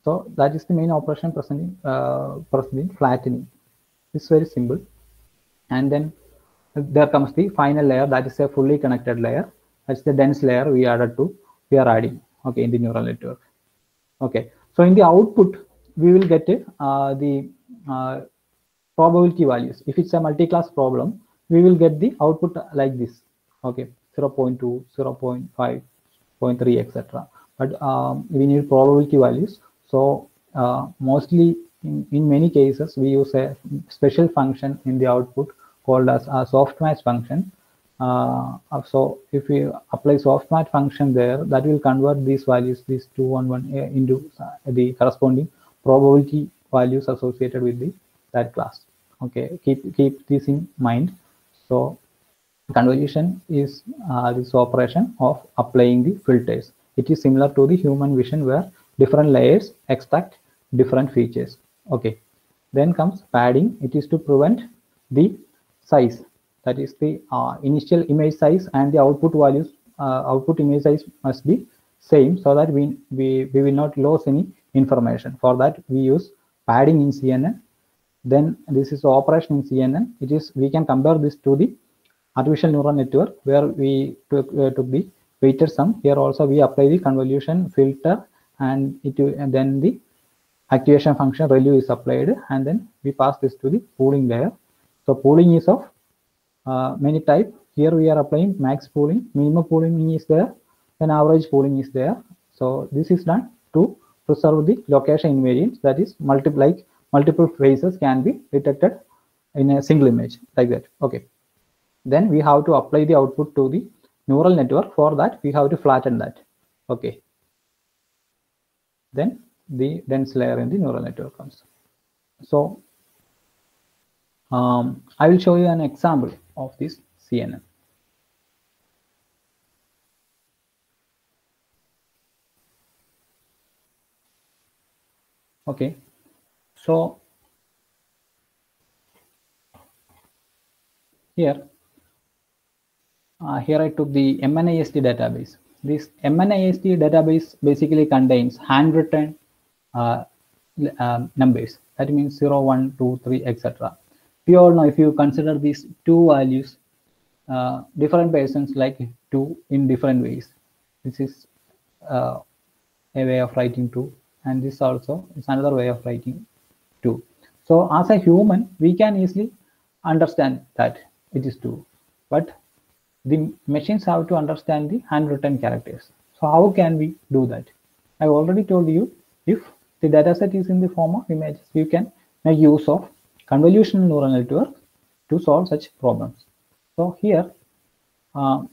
so that is the main operation present in flattening. It's very simple. And then there comes the final layer, that is a fully connected layer. That's the dense layer we are adding, okay, in the neural network. Okay, so in the output we will get the probability values. If it's a multi-class problem, we will get the output like this. Okay, 0.2, 0.5, 0.3, etc. But we need probability values. So mostly in many cases we use a special function in the output called as a softmax function. So if we apply softmax function there, that will convert these values, these 2, 1, 1 into the corresponding probability values associated with that class. Okay, keep this in mind. So convolution is this operation of applying the filters. It is similar to the human vision, where different layers extract different features. Okay, then comes padding. It is to prevent the size, that is the initial image size and the output values, output image size must be same, so that we will not lose any information. For that we use padding in CNN. Then this is the operation in CNN. It is, we can compare this to the artificial neural network, where we took the weighted sum. Here also we apply the convolution filter, and then the activation function ReLU is applied, and then we pass this to the pooling layer. So pooling is of many types. Here we are applying max pooling, minimum pooling is there, then average pooling is there. So this is done to preserve the location invariance, that is multiply multiple faces can be detected in a single image like that. Okay. Then we have to apply the output to the neural network. For that, we have to flatten that. Okay. Then the dense layer in the neural network comes. So I will show you an example of this CNN. Okay, so here I took the MNIST database. This MNIST database basically contains handwritten numbers. That means 0, 1, 2, 3, etc. We all know if you consider these two values, different persons like 2 in different ways. This is a way of writing 2, and this also is another way of writing 2. So as a human, we can easily understand that it is 2, but the machines have to understand the handwritten characters. So how can we do that? I already told you, if the dataset is in the form of images, you can make use of convolutional neural networks to solve such problems. So here I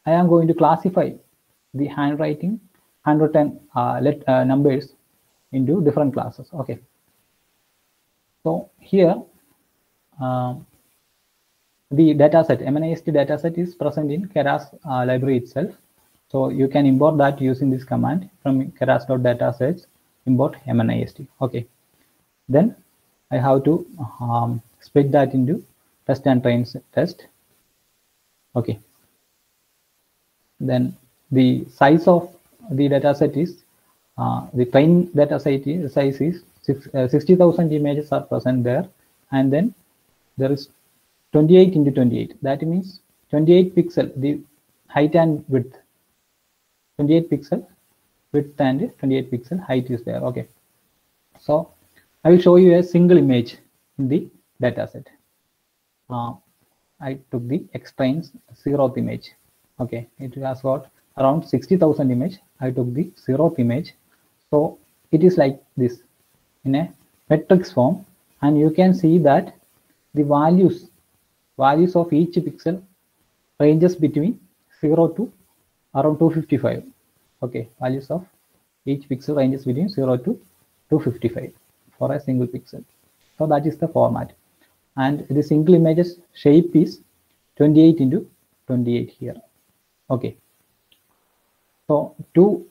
am going to classify the handwritten numbers into different classes. Okay. So here the dataset, MNIST dataset is present in Keras library itself. So you can import that using this command from keras.datasets import MNIST. Okay. Then I have to split that into test and train test. Okay. Then the size of the dataset is the train dataset size is 60,000 images are present there, and then there is 28 into 28. That means 28 pixel the height and width. 28 pixel width and 28 pixel height is there. Okay. So I will show you a single image in the dataset. I took the X-Trains 0th image. Okay, it has got around 60,000 image. I took the 0th image. So it is like this in a matrix form, and you can see that the values of each pixel ranges between 0 to around 255. Okay, values of each pixel ranges between 0 to 255 for a single pixel. So that is the format, and the single image's shape is 28 into 28 here. Okay, so to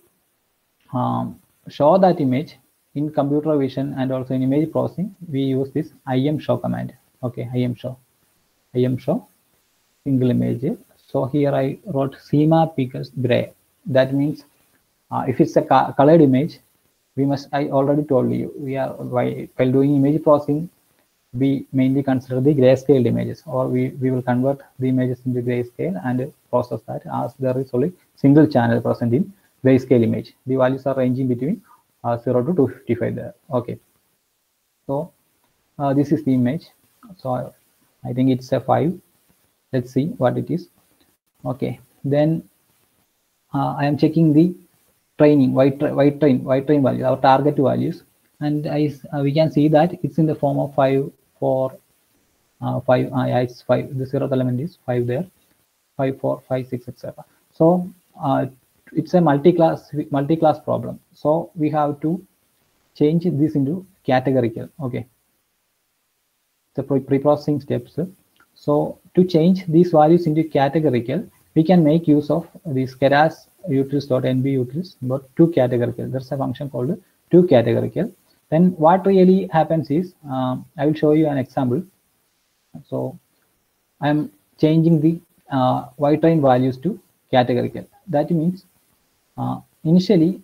show that image in computer vision and also in image processing, we use this imshow command. Okay, imshow single image. So here I wrote CMAP equals gray. That means if it's a colored image, we must, I already told you, we are while doing image processing, we mainly consider the grayscale images, or we will convert the images into grayscale and process that, as there is only single channel present in grayscale image. The values are ranging between 0 to 255 there. Okay, so this is the image. So I think it's a 5. Let's see what it is. Okay, then I am checking the training white train value, our target values, and we can see that it's in the form of 5, 4, 5. Yeah, it's 5. The 0th element is 5 there. 5, 4, 5, 6, etc. So it's a multi-class problem. So we have to change this into categorical. Okay, the pre-processing steps. So to change these values into categorical, we can make use of this keras utils.nb utils but to categorical. There's a function called to categorical. Then what really happens is, I will show you an example. So I'm changing the white train values to categorical. That means initially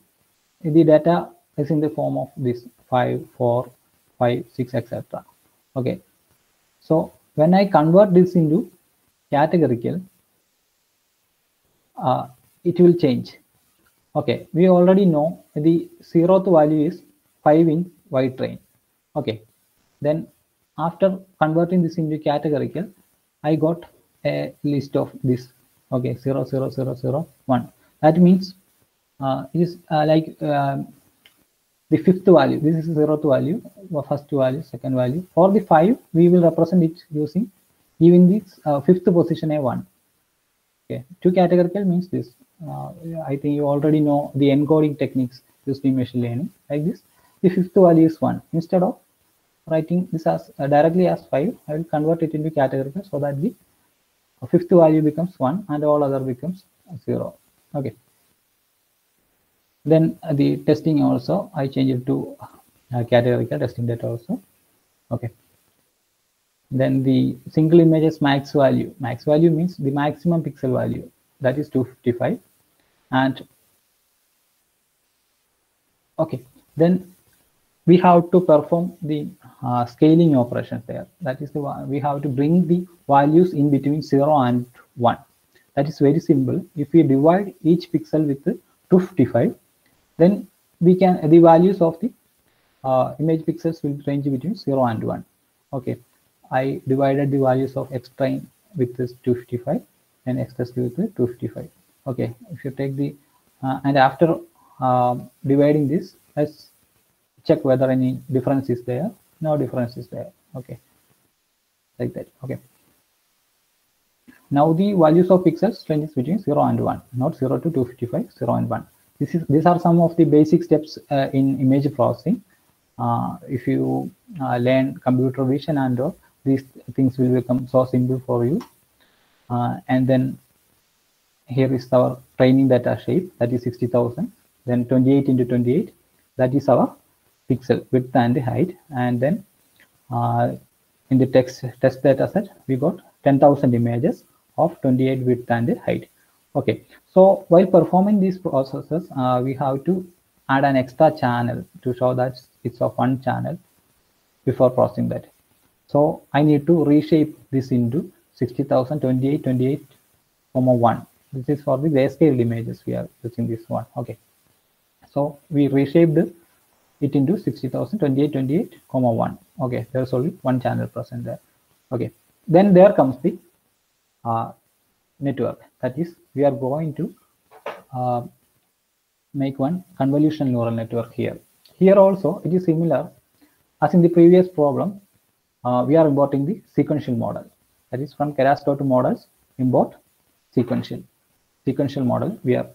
the data is in the form of this 5, 4, 5, 6, etc. Okay, so when I convert this into categorical, it will change. Okay, we already know the 0th value is 5 in white train. Okay, then after converting this into categorical, I got a list of this. Okay, 0, 0, 0, 0, 1. That means it is like the fifth value. This is 0th value, first value, second value. For the 5, we will represent it using giving this fifth position a 1. Okay, 2 categorical means this. I think you already know the encoding techniques used in machine learning. Like this, the fifth value is 1. Instead of writing this as directly as 5, I will convert it into categorical so that the fifth value becomes 1 and all other becomes 0. Okay. Then the testing also I change it to categorical testing data also. Okay. Then the single images max value. Max value means the maximum pixel value, that is 255. And okay, then we have to perform the scaling operations there. That is the one we have to bring the values in between 0 and 1. That is very simple. If we divide each pixel with 255, then we can the values of the image pixels will range between 0 and 1. Okay, I divided the values of x prime with this 255 and x test with 255. Okay, if you take the and after dividing this, let's check whether any difference is there. No difference is there. Okay, like that. Okay. Now the values of pixels ranges between 0 and 1, not 0 to 255, 0 and 1. These are some of the basic steps in image processing. If you learn computer vision and all, these things will become so simple for you. And then here is our training data shape, that is 60,000. Then 28 into 28, that is our pixel width and height. And then in the test data set, we got 10,000 images of 28 width and height. Okay, so while performing these processes, we have to add an extra channel to show that it's of one channel before processing that. So I need to reshape this into 60,000, 28, 28, 1. This is for the grayscale images we are using this one. Okay, so we reshaped it into 60,000, 28, 28, 1. Okay, there's only one channel present there. Okay, then there comes the network. That is, we are going to make one convolutional neural network here. Here also it is similar as in the previous problem. We are importing the sequential model. That is, from Keras models, import sequential model we are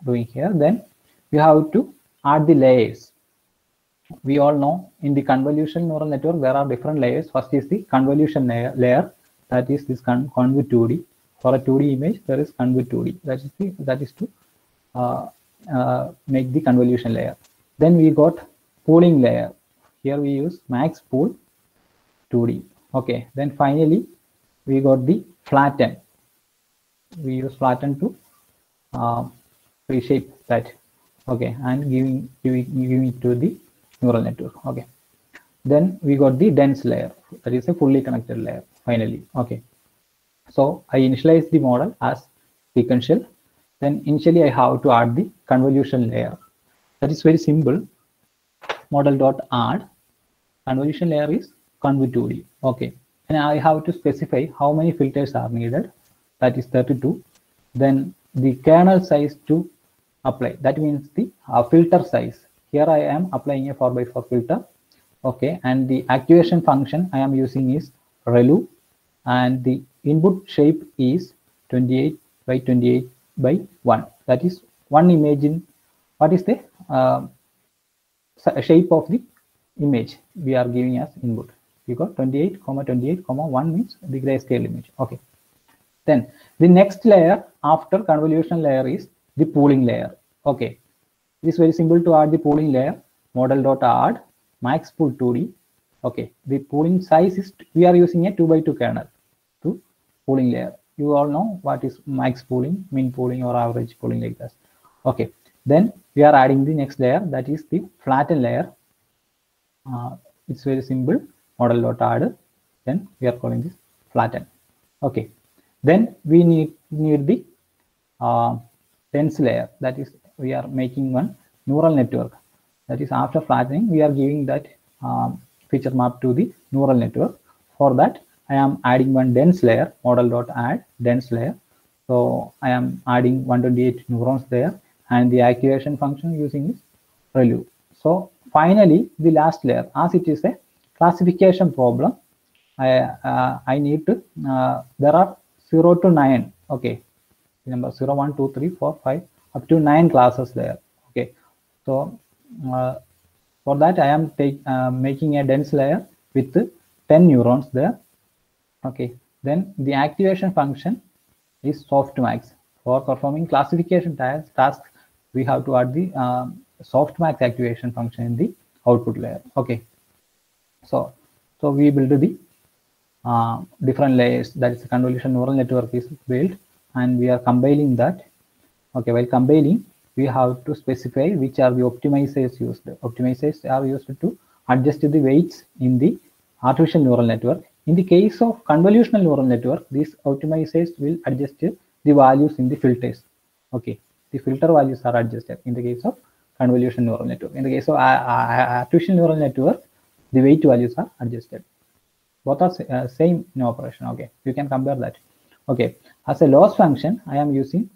doing here. Then we have to add the layers. We all know in the convolutional neural network there are different layers. First is the convolution layer, that is this conv 2D. For a 2D image, there is conv 2D. That is to make the convolution layer. Then we got pooling layer. Here we use max pool 2D. Okay. Then finally we got the flatten. We use flatten to reshape that. Okay, and giving it to the neural network. Okay. Then we got the dense layer. That is a fully connected layer. Finally. Okay. So I initialize the model as sequential. Then initially I have to add the convolution layer. That is very simple. Model.add convolution layer is conv 2D. Okay, and I have to specify how many filters are needed. That is 32. Then the kernel size to apply. That means the filter size. Here I am applying a 4x4 filter. Okay, and the activation function I am using is ReLU, and the input shape is 28 by 28 by 1. That is one image in what is the shape of the image we are giving as input. We got 28, 28, 1 means the grayscale image. Okay. Then the next layer after convolution layer is the pooling layer. Okay. It is very simple to add the pooling layer. Model.add max pool 2D. Okay. The pooling size is, we are using a 2x2 kernel to pooling layer. You all know what is max pooling, min pooling, or average pooling, like that. Okay. Then we are adding the next layer, that is the flatten layer. It's very simple. Model.add. Then we are calling this flatten. Okay. Then we need the dense layer. That is, we are making one neural network. That is, after flattening, we are giving that feature map to the neural network. For that, I am adding one dense layer. Model.add dense layer. So I am adding 128 neurons there, and the activation function using is ReLU. So finally, the last layer, as it is a classification problem, I need to, there are 0 to 9, okay, number 0, 1, 2, 3, 4, 5, up to 9 classes there, okay. So for that, I am making a dense layer with 10 neurons there, okay. Then the activation function is softmax. For performing classification tasks, we have to add the softmax activation function in the output layer, okay. So we build the different layers, that is convolution neural network is built, and we are compiling that, okay. While compiling, we have to specify which are the optimizers used. Optimizers are used to adjust the weights in the artificial neural network. In the case of convolutional neural network, these optimizers will adjust the values in the filters, okay. The filter values are adjusted in the case of convolution neural network. In the case of artificial neural network, the weight values are adjusted. Both are same in operation, okay. You can compare that, okay. As a loss function, I am using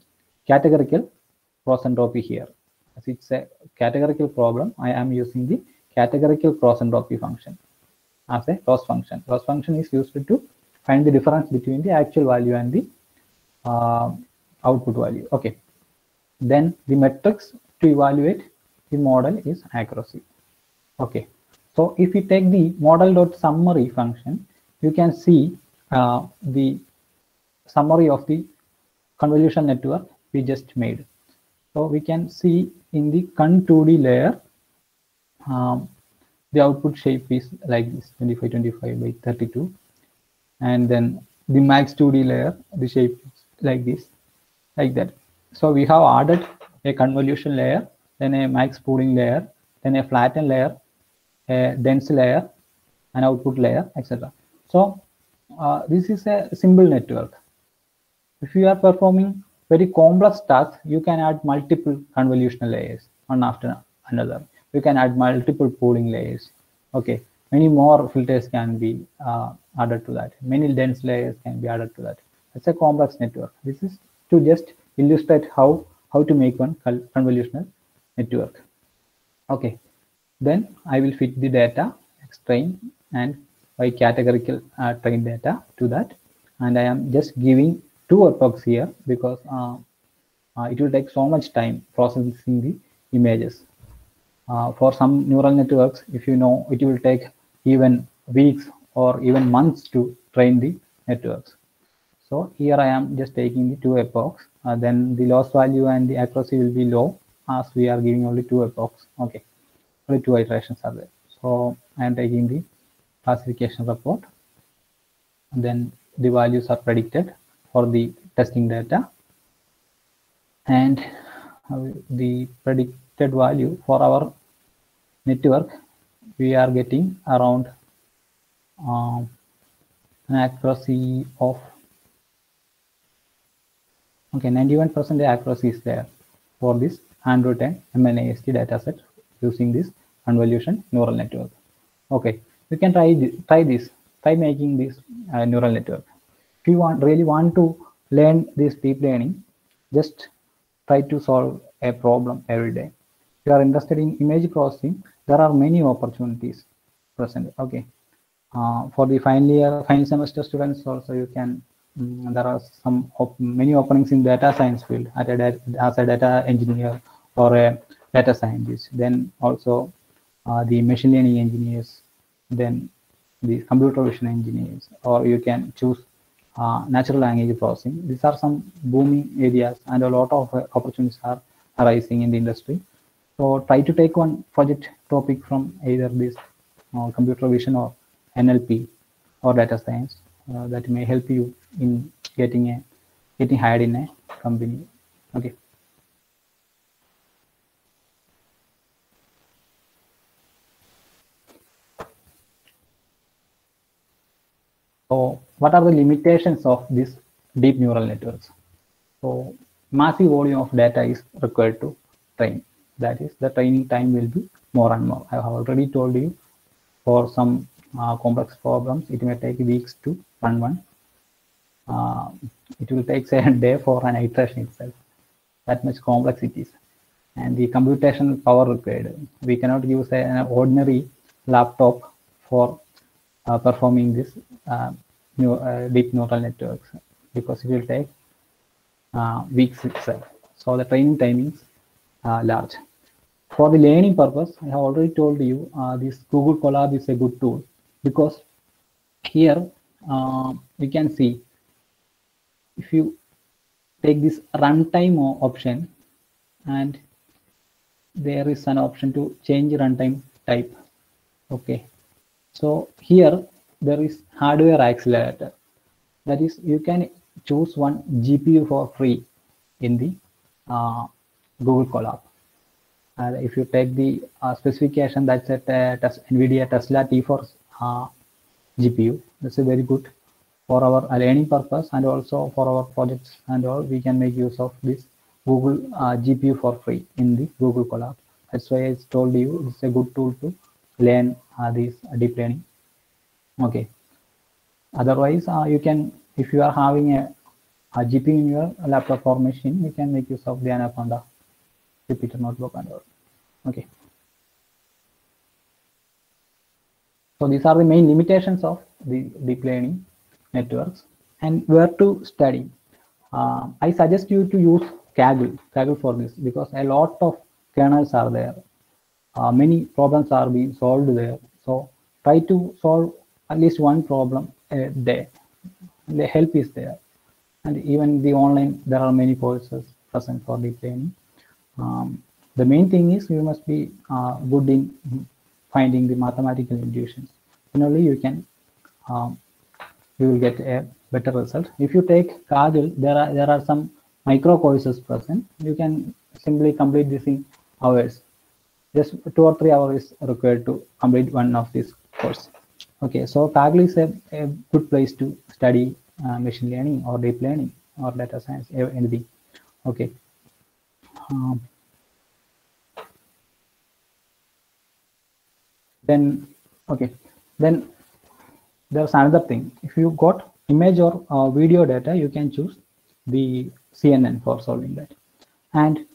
categorical cross entropy here. As it's a categorical problem, I am using the categorical cross entropy function as a loss function. Loss function is used to find the difference between the actual value and the output value, okay. Then the metrics to evaluate the model is accuracy, okay. So if we take the model.summary function, you can see the summary of the convolution network we just made. So we can see in the Con2D layer, the output shape is like this, 2525 by 32. And then the Max2D layer, the shape is like this, like that. So we have added a convolution layer, then a max pooling layer, then a flattened layer, a dense layer, an output layer, etc. So this is a simple network. If you are performing very complex tasks, you can add multiple convolutional layers one after another. You can add multiple pooling layers, okay. Many more filters can be added to that. Many dense layers can be added to that. It's a complex network. This is to just illustrate how to make one convolutional network, okay. Then I will fit the data, X-train and by categorical train data to that, and I am just giving 2 epochs here because it will take so much time processing the images. For some neural networks, if you know, it will take even weeks or even months to train the networks. So here I am just taking the 2 epochs. Then the loss value and the accuracy will be low as we are giving only 2 epochs, okay. Only 2 iterations are there. So I am taking the classification report, and then the values are predicted for the testing data, and the predicted value for our network, we are getting around an accuracy of, okay, 91% accuracy is there for this Android 10 MNIST dataset using this convolution neural network. Okay, you can try making this neural network. If you really want to learn this deep learning, just try to solve a problem every day. If you are interested in image processing, there are many opportunities present, okay. For the final semester students also, you can there are many openings in data science field as a data engineer or a data scientist. Then also the machine learning engineers, then the computer vision engineers, or you can choose natural language processing. These are some booming areas, and a lot of opportunities are arising in the industry. So try to take one project topic from either this computer vision or NLP or data science that may help you in getting hired in a company. Okay. So what are the limitations of these deep neural networks? So massive volume of data is required to train. That is, the training time will be more and more. I have already told you, for some complex problems, it may take weeks to run one. It will take, say, a day for an iteration itself. That much complex it is. and the computational power required. We cannot use an ordinary laptop for performing this deep neural networks, because it will take weeks itself. So the training timings are large. For the learning purpose, I have already told you this Google Colab is a good tool, because here we can see, if you take this runtime option, and there is an option to change runtime type. Okay, so here there is hardware accelerator. That is, you can choose one GPU for free in the Google Colab. If you take the specification, that's at NVIDIA Tesla T-Force GPU. That's a very good for our learning purpose, and also for our projects and all. We can make use of this Google GPU for free in the Google Colab. That's why I told you it's a good tool to learn this deep learning. Okay. Otherwise, you can, if you are having a GPU in your laptop or machine, you can make use of the Anaconda Jupyter Notebook and all. Okay. So these are the main limitations of the deep learning networks. And where to study? I suggest you to use Kaggle for this, because a lot of kernels are there. Many problems are being solved there. So try to solve at least one problem a day. The help is there. And even the online, there are many courses present for deep learning. The main thing is you must be good in finding the mathematical intuitions. Then only you can you will get a better result. If you take Kaggle, there are some micro courses present. You can simply complete this in hours. Just 2 or 3 hours is required to complete one of these courses. Okay, so Kaggle is a good place to study machine learning or deep learning or data science, anything. Okay. Then there's another thing. If you got image or video data, you can choose the CNN for solving that. And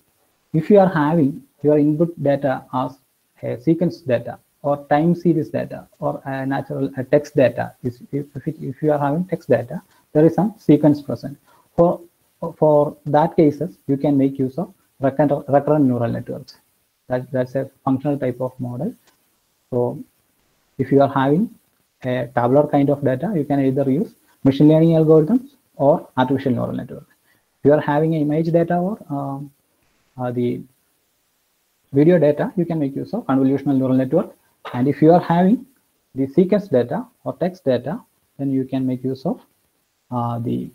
if you are having your input data as a sequence data or time series data or a natural text data, if you are having text data, there is some sequence present. For that cases, you can make use of recurrent neural networks. That's a functional type of model. So if you are having a tabular kind of data, you can either use machine learning algorithms or artificial neural network. If you are having image data or the video data, you can make use of convolutional neural network. And if you are having the sequence data or text data, then you can make use of the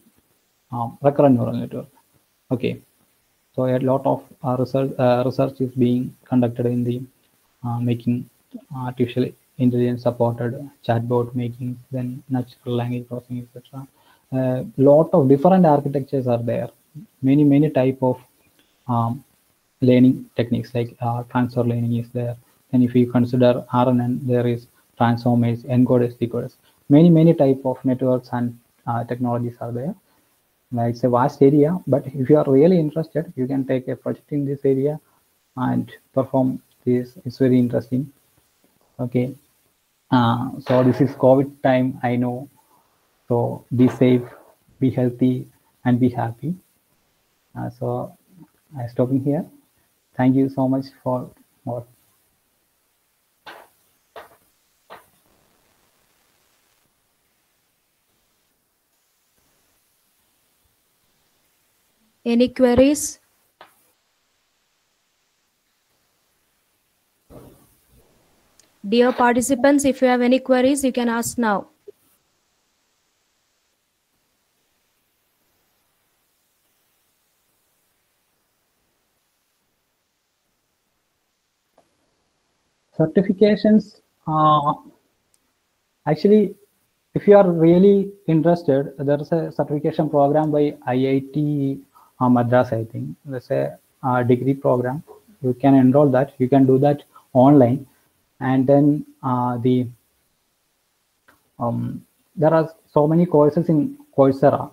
recurrent neural network. Okay, so a lot of research is being conducted in the making artificial intelligence supported chatbot making, then natural language processing, etc. Lot of different architectures are there. Many type of learning techniques, like transfer learning is there. And if you consider RNN, there is transformers, encoders, decoders. Many type of networks and technologies are there. It's a vast area, but if you are really interested, you can take a project in this area and perform this. It's very interesting. Okay, so this is COVID time, I know. So be safe, be healthy, and be happy. So I'm stopping here. Thank you so much for more. Any queries? Dear participants, if you have any queries, you can ask now. Certifications, actually, if you are really interested, there is a certification program by IIT Madras, I think. There's a degree program. You can enroll that. You can do that online. And then there are so many courses in Coursera,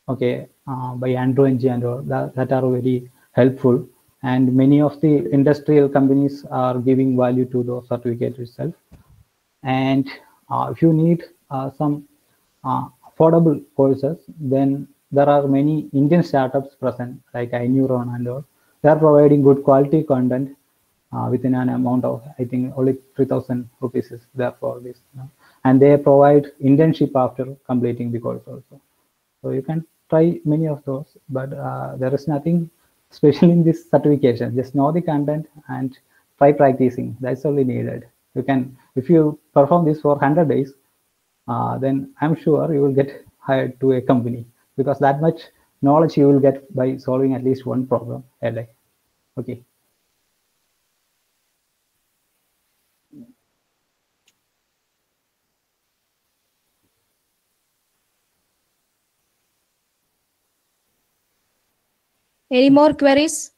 okay, by Andrew Ng and all that are very helpful. and many of the industrial companies are giving value to those certificates itself. And if you need some affordable courses, then there are many Indian startups present, like iNeuron and all. They are providing good quality content within an amount of, I think, only 3,000 rupees is there for this. And they provide internship after completing the course also. So you can try many of those, but there is nothing special in this certification. Just know the content and try practicing. That's only needed. You can, if you perform this for 100 days, then I'm sure you will get hired to a company, because that much knowledge you will get by solving at least one problem a day. Okay. Any more queries?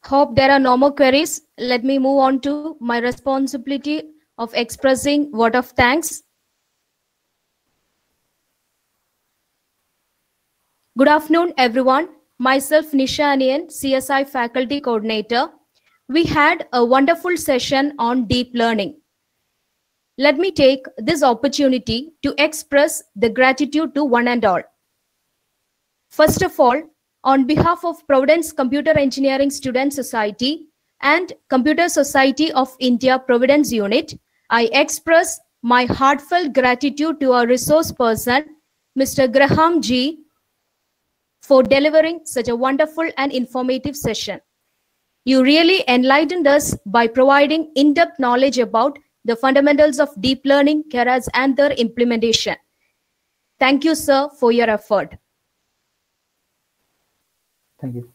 Hope there are no more queries. Let me move on to my responsibility of expressing word of thanks. Good afternoon, everyone. Myself, Nisha Anian, CSI Faculty Coordinator. We had a wonderful session on deep learning. Let me take this opportunity to express the gratitude to one and all. First of all, on behalf of Providence Computer Engineering Student Society and Computer Society of India Providence Unit, I express my heartfelt gratitude to our resource person, Mr. Graham G, for delivering such a wonderful and informative session. You really enlightened us by providing in-depth knowledge about the fundamentals of deep learning, Keras, and their implementation. Thank you, sir, for your effort. Thank you.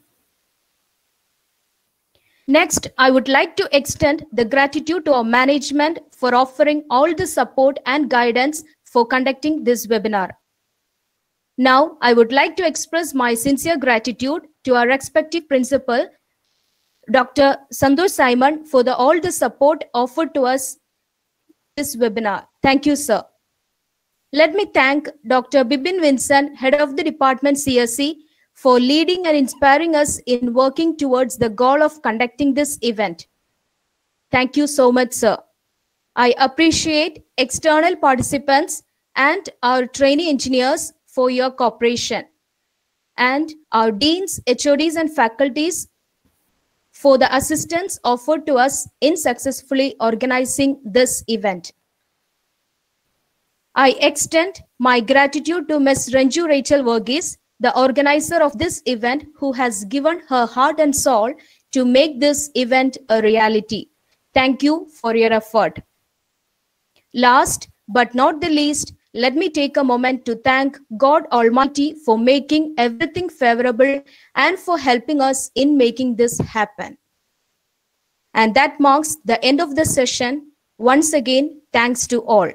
Next, I would like to extend the gratitude to our management for offering all the support and guidance for conducting this webinar. Now, I would like to express my sincere gratitude to our respective principal, Dr. Santosh Simon, for all the support offered to us this webinar. Thank you, sir. Let me thank Dr. Bipin Vincent, Head of the Department CSE, for leading and inspiring us in working towards the goal of conducting this event. Thank you so much, sir. I appreciate external participants and our trainee engineers for your cooperation, and our deans, HODs, and faculties for the assistance offered to us in successfully organizing this event. I extend my gratitude to Ms. Ranju Rachel Verghese, the organizer of this event, who has given her heart and soul to make this event a reality. Thank you for your effort. Last but not the least, let me take a moment to thank God Almighty for making everything favorable and for helping us in making this happen. And that marks the end of the session. Once again, thanks to all.